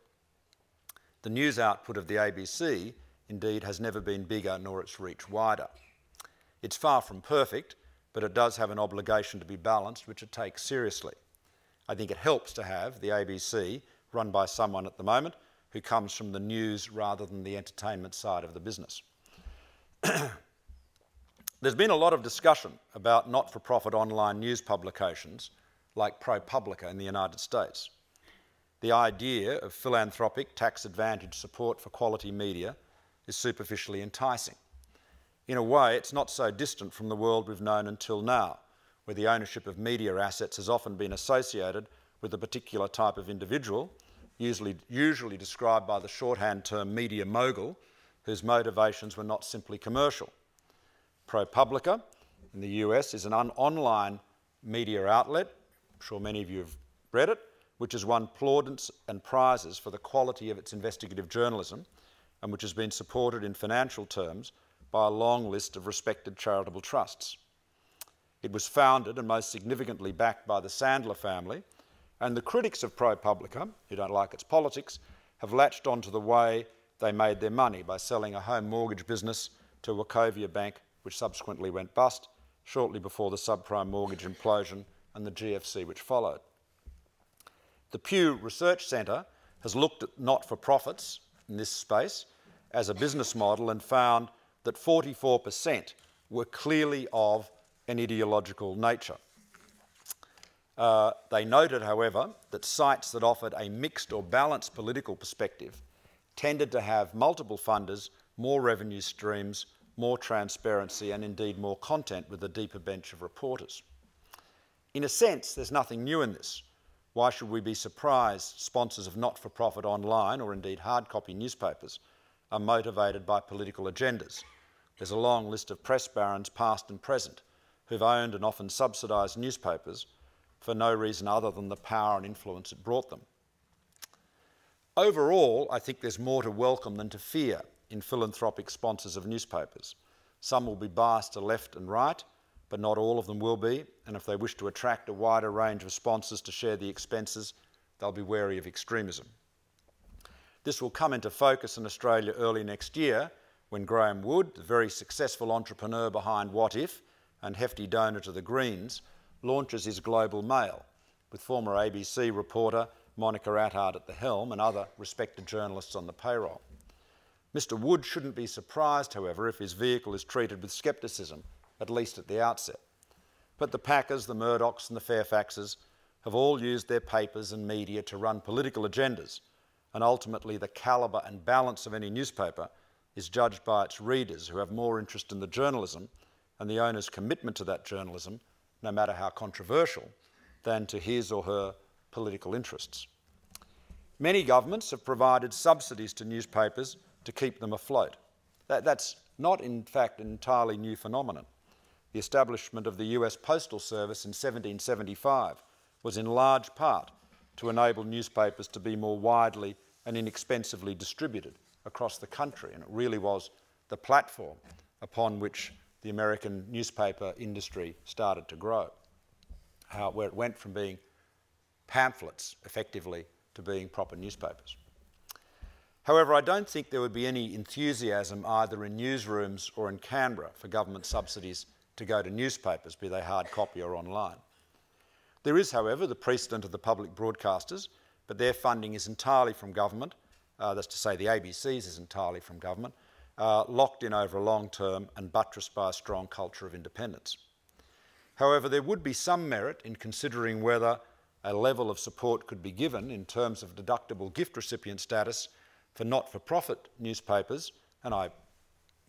The news output of the ABC, indeed, has never been bigger nor its reach wider. It's far from perfect, but it does have an obligation to be balanced, which it takes seriously. I think it helps to have the ABC run by someone at the moment who comes from the news rather than the entertainment side of the business. There's been a lot of discussion about not-for-profit online news publications like ProPublica in the United States. The idea of philanthropic, tax-advantaged support for quality media is superficially enticing. In a way, it's not so distant from the world we've known until now, where the ownership of media assets has often been associated with a particular type of individual, usually described by the shorthand term media mogul, whose motivations were not simply commercial. ProPublica in the US is an online media outlet, I'm sure many of you have read it, which has won plaudits and prizes for the quality of its investigative journalism and which has been supported in financial terms by a long list of respected charitable trusts. It was founded and most significantly backed by the Sandler family, and the critics of ProPublica, who don't like its politics, have latched onto the way they made their money by selling a home mortgage business to Wachovia Bank, which subsequently went bust shortly before the subprime mortgage implosion and the GFC which followed. The Pew Research Centre has looked at not-for-profits in this space as a business model and found that 44% were clearly of an ideological nature. They noted, however, that sites that offered a mixed or balanced political perspective tended to have multiple funders, more revenue streams, more transparency, and indeed more content with a deeper bench of reporters. In a sense, there's nothing new in this. Why should we be surprised sponsors of not-for-profit online or indeed hard copy newspapers are motivated by political agendas? There's a long list of press barons, past and present, who've owned and often subsidised newspapers for no reason other than the power and influence it brought them. Overall, I think there's more to welcome than to fear in philanthropic sponsors of newspapers. Some will be biased to left and right, but not all of them will be, and if they wish to attract a wider range of sponsors to share the expenses, they'll be wary of extremism. This will come into focus in Australia early next year when Graham Wood, the very successful entrepreneur behind What If and hefty donor to the Greens, launches his Global Mail, with former ABC reporter Monica Attard at the helm and other respected journalists on the payroll. Mr. Wood shouldn't be surprised, however, if his vehicle is treated with scepticism, at least at the outset. But the Packers, the Murdochs and the Fairfaxes have all used their papers and media to run political agendas, and ultimately the calibre and balance of any newspaper is judged by its readers, who have more interest in the journalism and the owner's commitment to that journalism, no matter how controversial, than to his or her political interests. Many governments have provided subsidies to newspapers to keep them afloat. That's not, in fact, an entirely new phenomenon. The establishment of the US Postal Service in 1775 was in large part to enable newspapers to be more widely and inexpensively distributed across the country, and it really was the platform upon which the American newspaper industry started to grow, where it went from being pamphlets, effectively, to being proper newspapers. However, I don't think there would be any enthusiasm either in newsrooms or in Canberra for government subsidies to go to newspapers, be they hard copy or online. There is, however, the precedent of the public broadcasters, but their funding is entirely from government, that's to say the ABC's is entirely from government, locked in over a long term and buttressed by a strong culture of independence. However, there would be some merit in considering whether a level of support could be given in terms of deductible gift recipient status for not-for-profit newspapers, and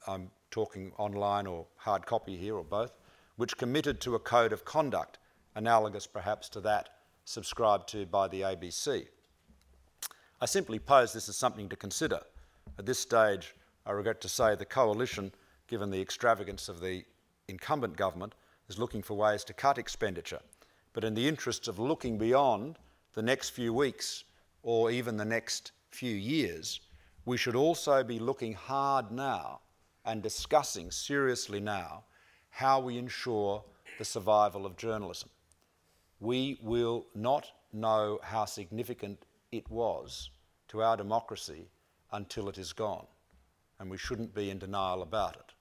I'm talking online or hard copy here or both, which committed to a code of conduct analogous perhaps to that subscribed to by the ABC. I simply pose this as something to consider. At this stage, I regret to say the coalition, given the extravagance of the incumbent government, is looking for ways to cut expenditure. But in the interests of looking beyond the next few weeks or even the next few years, we should also be looking hard now and discussing seriously now how we ensure the survival of journalism. We will not know how significant it was to our democracy until it is gone, and we shouldn't be in denial about it.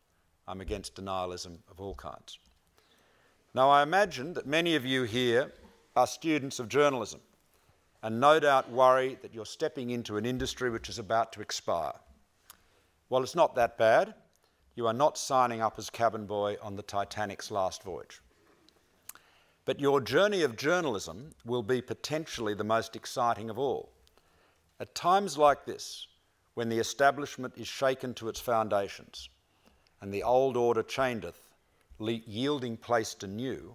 I'm against denialism of all kinds. Now, I imagine that many of you here are students of journalism and no doubt worry that you're stepping into an industry which is about to expire. Well, it's not that bad. You are not signing up as cabin boy on the Titanic's last voyage. But your journey of journalism will be potentially the most exciting of all. At times like this, when the establishment is shaken to its foundations and the old order changeth, yielding place to new,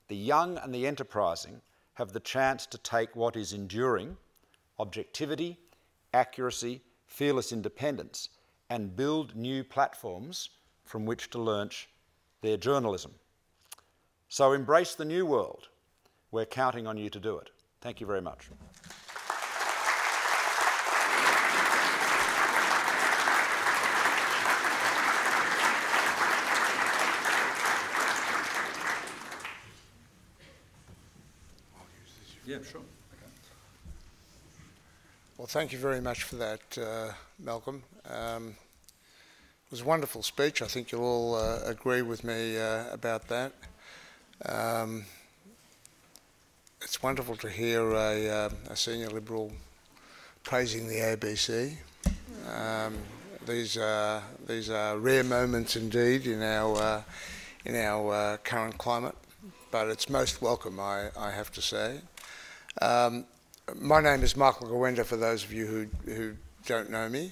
the young and the enterprising have the chance to take what is enduring, objectivity, accuracy, fearless independence, and build new platforms from which to launch their journalism. So embrace the new world. We're counting on you to do it. Thank you very much. Yeah, sure. Okay. Well, thank you very much for that, Malcolm. It was a wonderful speech. I think you'll all agree with me about that. It's wonderful to hear a senior Liberal praising the ABC. These are rare moments indeed in our current climate, but it's most welcome, I have to say. My name is Michael Gawenda, for those of you who don't know me,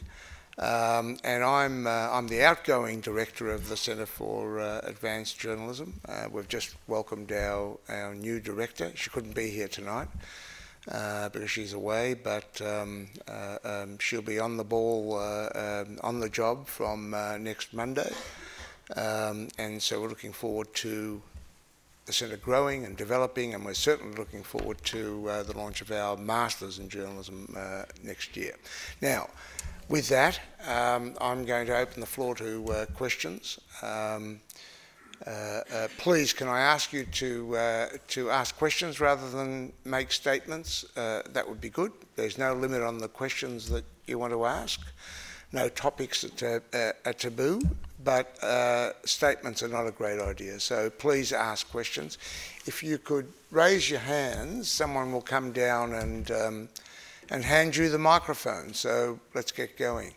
and I'm the outgoing director of the Centre for Advanced Journalism. We've just welcomed our new director. She couldn't be here tonight because she's away, but she'll be on the ball, on the job from next Monday, and so we're looking forward to the Centre growing and developing, and we're certainly looking forward to the launch of our Masters in Journalism next year. Now, with that, I'm going to open the floor to questions. Please, can I ask you to ask questions rather than make statements? That would be good. There's no limit on the questions that you want to ask. No topics are taboo, but statements are not a great idea. So please ask questions. If you could raise your hands, someone will come down and hand you the microphone. So let's get going.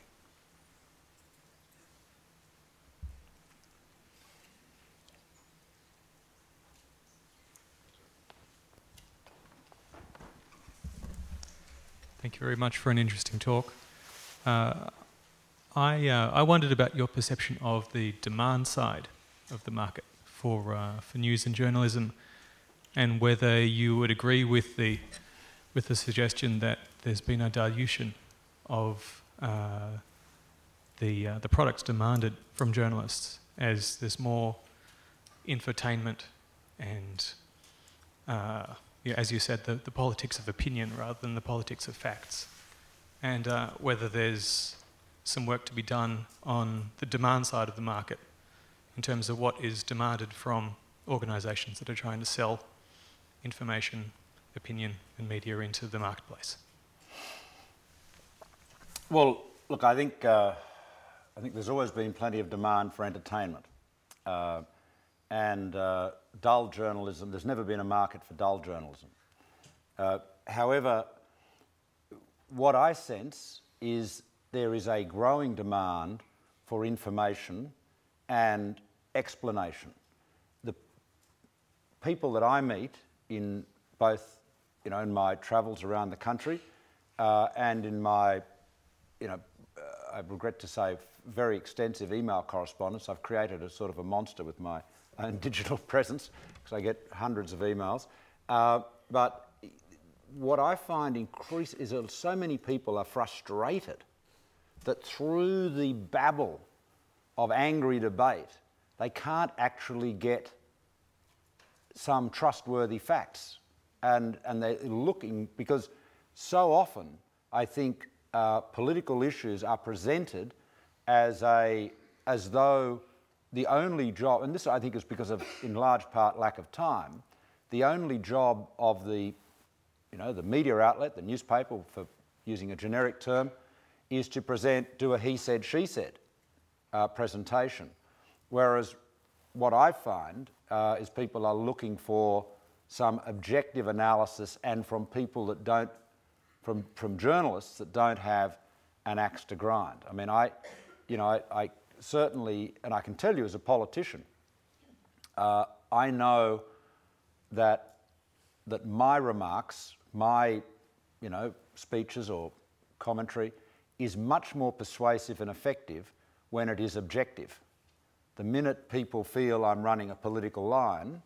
Thank you very much for an interesting talk. I wondered about your perception of the demand side of the market for news and journalism, and whether you would agree with the suggestion that there's been a dilution of the products demanded from journalists as there's more infotainment and, as you said, the politics of opinion rather than the politics of facts, and whether there's some work to be done on the demand side of the market in terms of what is demanded from organisations that are trying to sell information, opinion and media into the marketplace. Well, look, I think there's always been plenty of demand for entertainment. And dull journalism, there's never been a market for dull journalism. However, what I sense is there is a growing demand for information and explanation. The people that I meet in both, in my travels around the country and in my, I regret to say, very extensive email correspondence. I've created a sort of a monster with my own digital presence because I get hundreds of emails. But what I find is that so many people are frustrated that through the babble of angry debate, they can't actually get some trustworthy facts. And they're looking, because so often I think political issues are presented as though the only job, and this I think is because of, in large part, lack of time, the only job of the media outlet, the newspaper, for using a generic term, is to do a he said, she said presentation. Whereas what I find is people are looking for some objective analysis, and from people that don't, from journalists that don't have an axe to grind. I mean, I certainly, and I can tell you as a politician, I know that my remarks, my speeches or commentary is much more persuasive and effective when it is objective. The minute people feel I'm running a political line,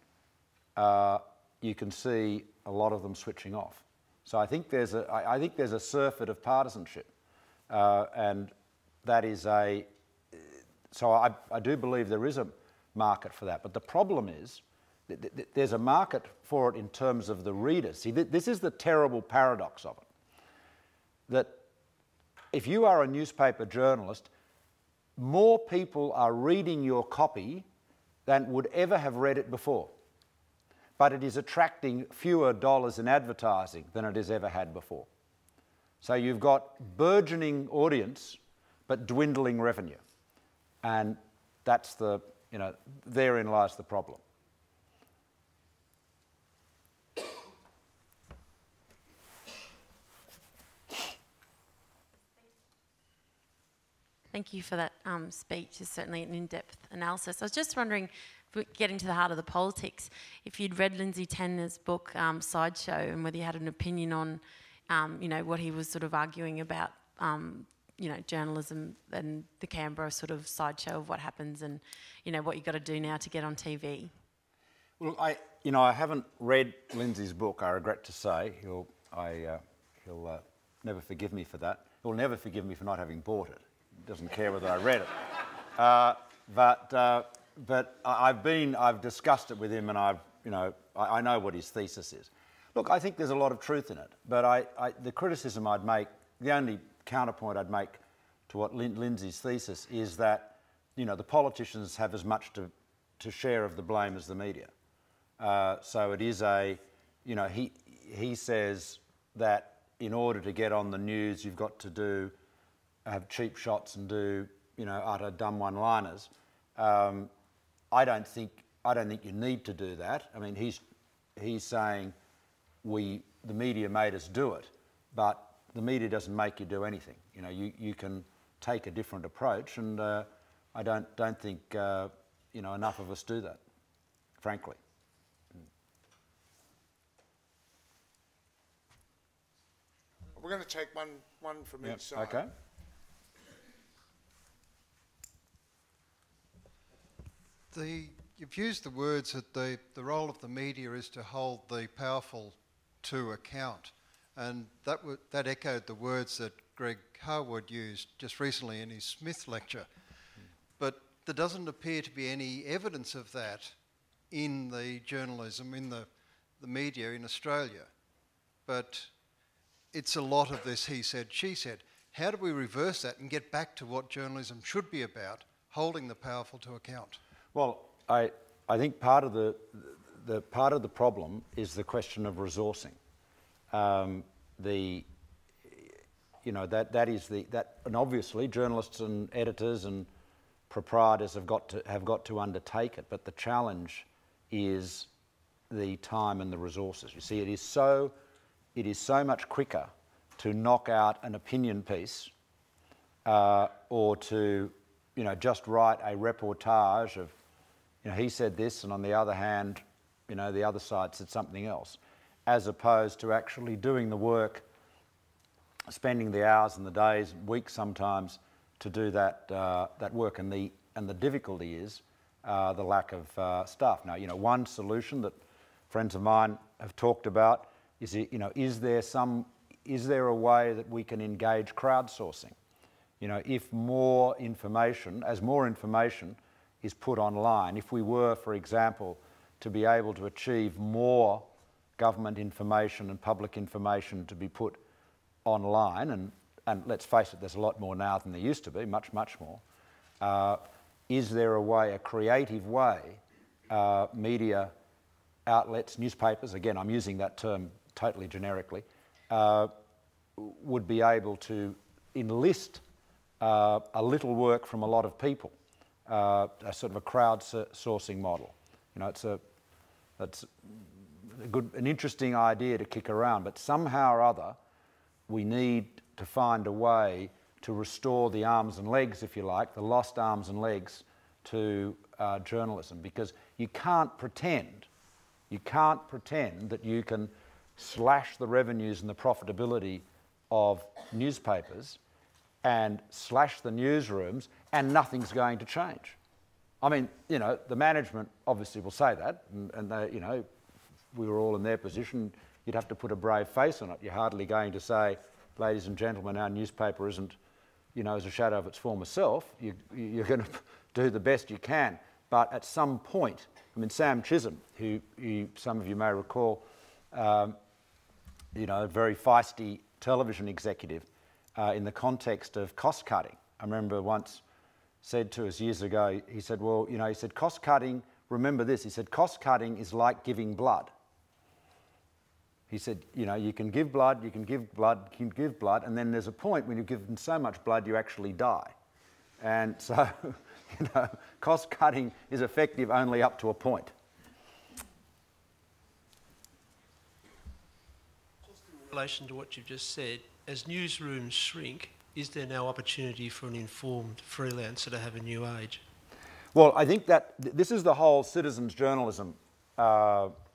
you can see a lot of them switching off. So I think there's a surfeit of partisanship, and that is so I do believe there is a market for that. But the problem is there's a market for it in terms of the readers. See, this is the terrible paradox of it, that if you are a newspaper journalist, more people are reading your copy than would ever have read it before. But it is attracting fewer dollars in advertising than it has ever had before. So you've got burgeoning audience, but dwindling revenue. And that's therein lies the problem. Thank you for that speech. It's certainly an in-depth analysis. I was just wondering, if we get into the heart of the politics, if you'd read Lindsay Tanner's book, Sideshow, and whether you had an opinion on, what he was sort of arguing about, journalism and the Canberra sort of sideshow of what happens and, what you've got to do now to get on TV. Well, I haven't read Lindsay's book, I regret to say. He'll never forgive me for that. He'll never forgive me for not having bought it. Doesn't care whether I read it, but I've discussed it with him, and I know what his thesis is. Look, I think there's a lot of truth in it, but the criticism I'd make, the only counterpoint I'd make to what Lindsay's thesis is that the politicians have as much to share of the blame as the media. So it is he says that in order to get on the news, you've got to have cheap shots and do utter dumb one-liners. I don't think you need to do that. I mean, he's saying the media made us do it, but the media doesn't make you do anything. You can take a different approach, and I don't think enough of us do that, frankly. We're going to take one from each side. Okay. You've used the words that the role of the media is to hold the powerful to account, and that echoed the words that Greg Harwood used just recently in his Smith lecture. But there doesn't appear to be any evidence of that in the journalism, in the media in Australia. But it's a lot of this he said, she said. How do we reverse that and get back to what journalism should be about, holding the powerful to account? Well, I think part of the problem is the question of resourcing. And obviously journalists and editors and proprietors have got to undertake it. But the challenge is the time and the resources. You see, it is so much quicker to knock out an opinion piece or to just write a reportage of he said this, and on the other hand, the other side said something else, as opposed to actually doing the work, spending the hours and the days, weeks sometimes, to do that work. And the difficulty is the lack of staff. Now, one solution that friends of mine have talked about is, is there a way that we can engage crowdsourcing? You know, if more information, as more information is put online, if we were, for example, to be able to achieve more government information and public information to be put online, and let's face it, there's a lot more now than there used to be, much, much more. Is there a way, a creative way, media outlets, newspapers, again, I'm using that term totally generically, would be able to enlist a little work from a lot of people, a sort of a crowdsourcing model. You know, that's an interesting idea to kick around, but somehow or other, we need to find a way to restore the arms and legs, if you like, the lost arms and legs to journalism, because you can't pretend that you can slash the revenues and the profitability of newspapers and slash the newsrooms and nothing's going to change. I mean, you know, the management obviously will say that, and they, you know, if we were all in their position, you'd have to put a brave face on it. You're hardly going to say, ladies and gentlemen, our newspaper isn't, you know, as a shadow of its former self. You're going to do the best you can. But at some point, I mean, Sam Chisholm, who some of you may recall, you know, a very feisty television executive in the context of cost cutting. I remember once said to us years ago, he said, well, you know, he said, cost cutting, remember this, he said, cost cutting is like giving blood. He said, you know, you can give blood, you can give blood, you can give blood, and then there's a point when you've given so much blood you actually die. And so, you know, cost cutting is effective only up to a point. Just in relation to what you've just said, as newsrooms shrink, is there no opportunity for an informed freelancer to have a new age? Well, I think that this is the whole citizens journalism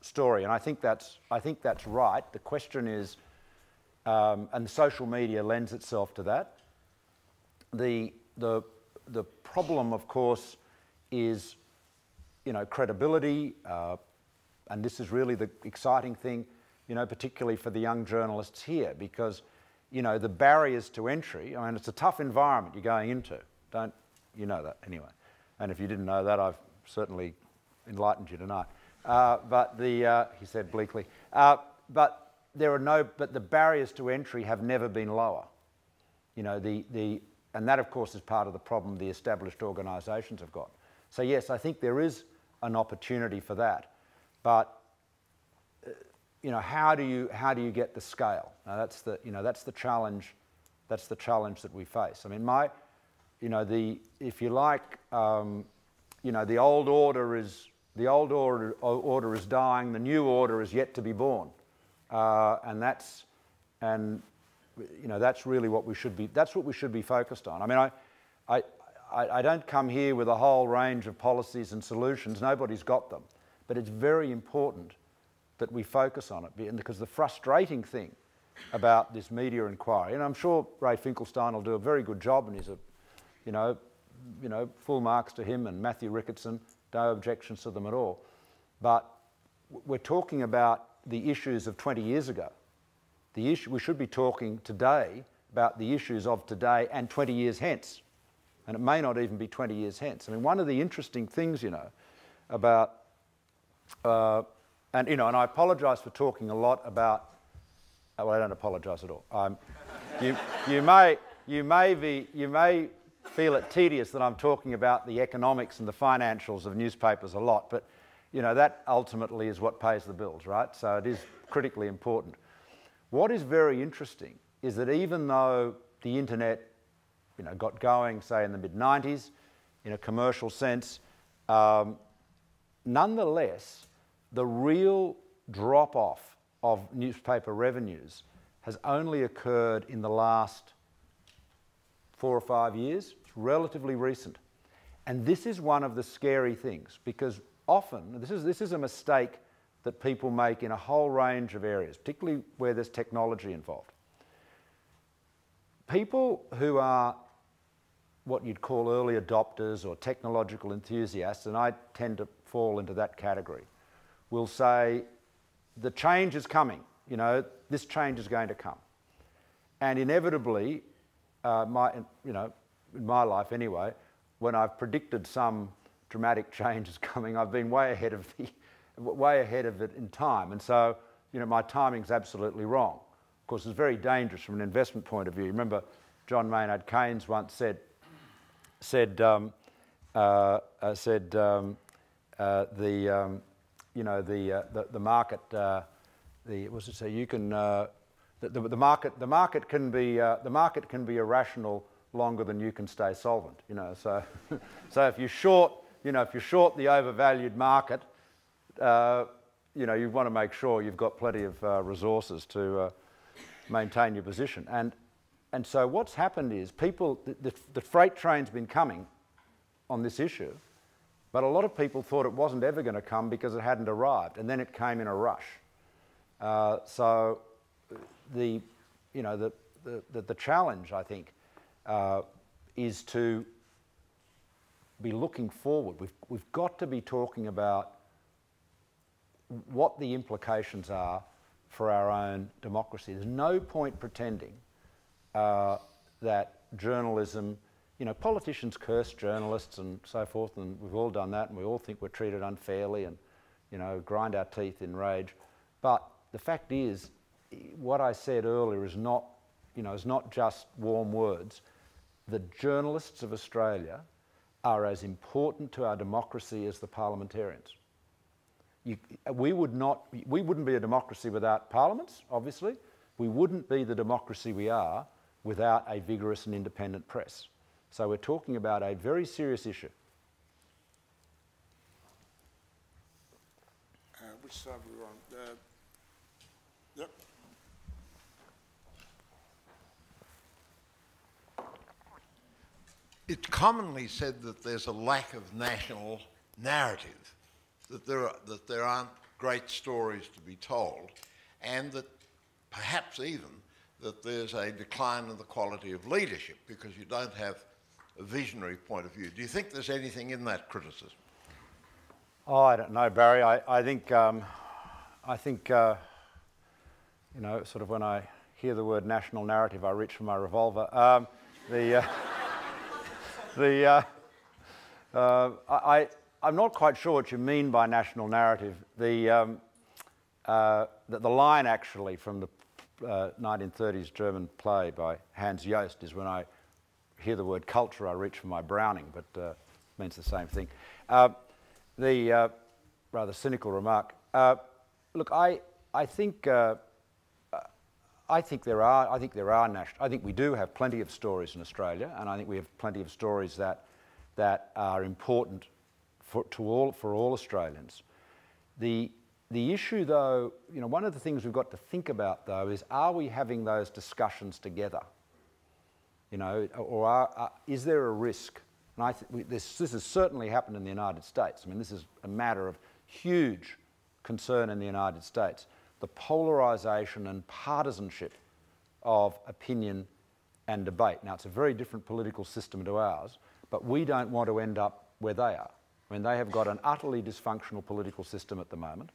story, and I think that's right. The question is, and social media lends itself to that. The problem, of course, is, you know, credibility, and this is really the exciting thing, you know, particularly for the young journalists here, because, you know, the barriers to entry. I mean, it's a tough environment you're going into. Don't you know that anyway? And if you didn't know that, I've certainly enlightened you tonight. But he said bleakly. But the barriers to entry have never been lower. You know, and that, of course, is part of the problem the established organisations have got. So yes, I think there is an opportunity for that, but you know, how do you get the scale? Now that's the challenge. That's the challenge that we face. I mean, if you like, you know, the old order is dying. The new order is yet to be born, and you know, that's really what we should be. That's what we should be focused on. I mean, I don't come here with a whole range of policies and solutions. Nobody's got them, but it's very important that we focus on it, because the frustrating thing about this media inquiry, and I'm sure Ray Finkelstein will do a very good job, and he's a, you know, full marks to him, and Matthew Ricketson, no objections to them at all. But we're talking about the issues of 20 years ago. We should be talking today about the issues of today and 20 years hence. And it may not even be 20 years hence. I mean, one of the interesting things, you know, about, and I apologise for talking a lot about, well, I don't apologise at all. You may feel it tedious that I'm talking about the economics and the financials of newspapers a lot, but, you know, that ultimately is what pays the bills, right? So it is critically important. What is very interesting is that even though the internet, you know, got going, say, in the mid-90s, in a commercial sense, nonetheless, the real drop-off of newspaper revenues has only occurred in the last 4 or 5 years. It's relatively recent. And this is one of the scary things, because often, this is a mistake that people make in a whole range of areas, particularly where there's technology involved. People who are what you'd call early adopters or technological enthusiasts, and I tend to fall into that category, will say, the change is coming, you know, this change is going to come. And inevitably, in my life anyway, when I've predicted some dramatic changes coming, I've been way ahead of it in time, and so my timing's absolutely wrong. Of course, it's very dangerous from an investment point of view. Remember, John Maynard Keynes once said the market. What's it say? You can the market can be irrational longer than you can stay solvent. So so if you short the overvalued market, you want to make sure you've got plenty of resources to maintain your position. And so what's happened is the freight train's been coming on this issue, but a lot of people thought it wasn't ever going to come because it hadn't arrived, and then it came in a rush. So the challenge, I think, is to be looking forward. We've got to be talking about what the implications are for our own democracy. There's no point pretending that journalism, politicians curse journalists and so forth, and we've all done that, and we all think we're treated unfairly and, grind our teeth in rage. But the fact is, what I said earlier is not just warm words. The journalists of Australia are as important to our democracy as the parliamentarians. We wouldn't be a democracy without parliaments, obviously. We wouldn't be the democracy we are without a vigorous and independent press. So we're talking about a very serious issue. Which side are we on? Yep. It's commonly said that there's a lack of national narrative, that there aren't great stories to be told, and that perhaps even that there's a decline in the quality of leadership because you don't have a visionary point of view. Do you think there's anything in that criticism? Oh, I don't know, Barry. I think sort of when I hear the word national narrative, I reach for my revolver. I'm not quite sure what you mean by national narrative. The line actually from the 1930s German play by Hans Jost is when I hear the word culture, I reach for my Browning, but it means the same thing. The rather cynical remark. Look, I think we do have plenty of stories in Australia, and I think we have plenty of stories that are important for all Australians. The issue, though, one of the things we've got to think about, though, is are we having those discussions together? Or is there a risk? And I think this has certainly happened in the United States. I mean, this is a matter of huge concern in the United States. The polarisation and partisanship of opinion and debate. Now, it's a very different political system to ours, but we don't want to end up where they are. I mean, they have got an utterly dysfunctional political system at the moment.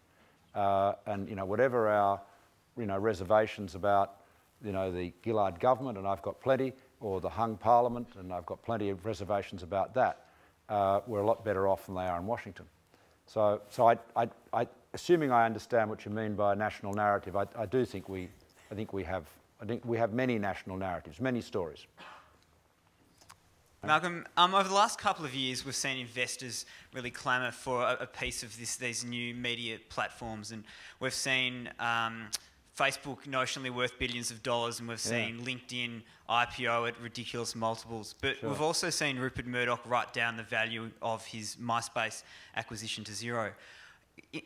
And, whatever our, reservations about, the Gillard government, and I've got plenty, or the hung parliament, and I've got plenty of reservations about that, we're a lot better off than they are in Washington. So assuming I understand what you mean by a national narrative, I think we have many national narratives, many stories. Malcolm, over the last couple of years, we've seen investors really clamour for a piece of these new media platforms, and we've seen Facebook notionally worth billions of dollars, and we've seen LinkedIn IPO at ridiculous multiples. But we've also seen Rupert Murdoch write down the value of his MySpace acquisition to zero.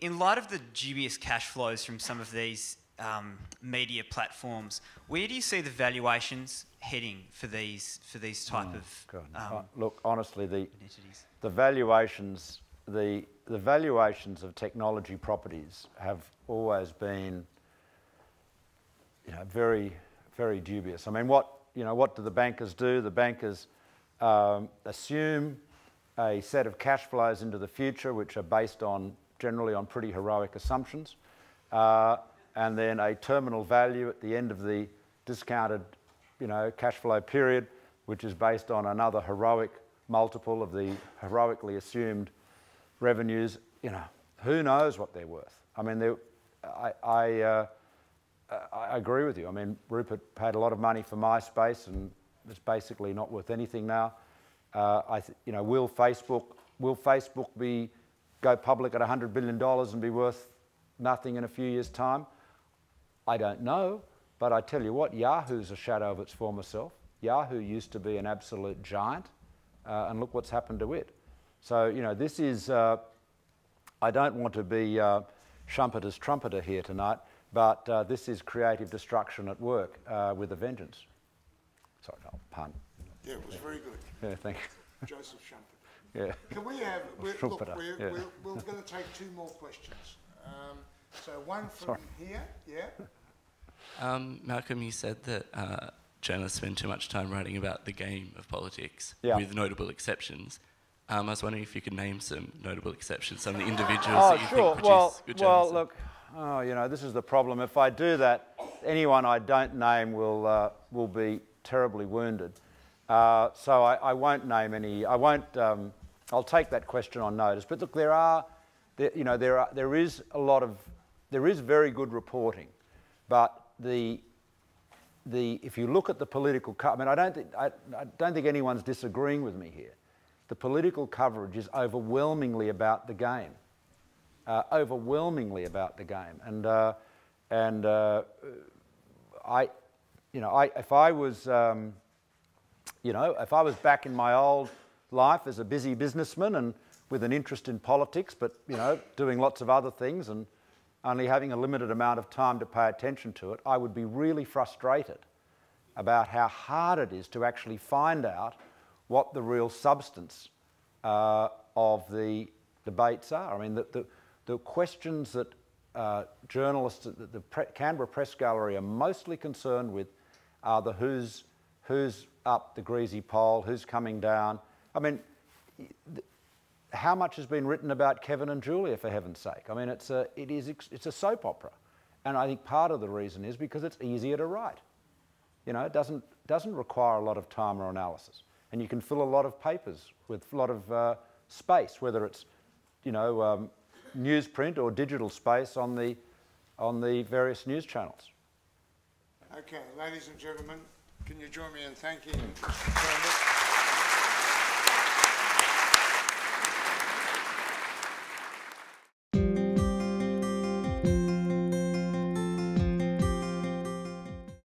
In light of the dubious cash flows from some of these media platforms, where do you see the valuations heading for these type of look, honestly, entities? The valuations of technology properties have always been very, very dubious. I mean, what do the bankers do? The bankers assume a set of cash flows into the future which are based generally on pretty heroic assumptions, and then a terminal value at the end of the discounted cash flow period, which is based on another heroic multiple of the heroically assumed revenues, who knows what they're worth? I mean, I agree with you. I mean, Rupert paid a lot of money for MySpace, and it's basically not worth anything now. Will Facebook go public at $100 billion and be worth nothing in a few years' time? I don't know, but I tell you what, Yahoo's a shadow of its former self. Yahoo used to be an absolute giant, and look what's happened to it. So, this is, I don't want to be Schumpeter's trumpeter here tonight, but this is creative destruction at work with a vengeance. Sorry, no, pun. Yeah, it was very good. Yeah, thank you. Joseph Schumpeter. Yeah. Can we have, we're going to take 2 more questions. So one from here, yeah? Malcolm, you said that journalists spend too much time writing about the game of politics, with notable exceptions. I was wondering if you could name some notable exceptions, some of the individuals that you think produce good journalism. Well, look, this is the problem. If I do that, anyone I don't name will be terribly wounded. So I won't name any. I won't. I'll take that question on notice. But look, there is very good reporting, but if you look at the political, I mean, I don't think anyone's disagreeing with me here. The political coverage is overwhelmingly about the game, if I was back in my old life as a busy businessman and with an interest in politics, but doing lots of other things and only having a limited amount of time to pay attention to it, I would be really frustrated about how hard it is to actually find out what the real substance of the debates are. I mean, the questions that journalists at the Canberra Press Gallery are mostly concerned with are the who's up the greasy pole, who's coming down. I mean, how much has been written about Kevin and Julia, for heaven's sake? I mean, it's a soap opera, and I think part of the reason is because it's easier to write. It doesn't require a lot of time or analysis, and you can fill a lot of papers with a lot of space, whether it's newsprint or digital space on the various news channels. Okay, ladies and gentlemen, can you join me in thanking Turnbull?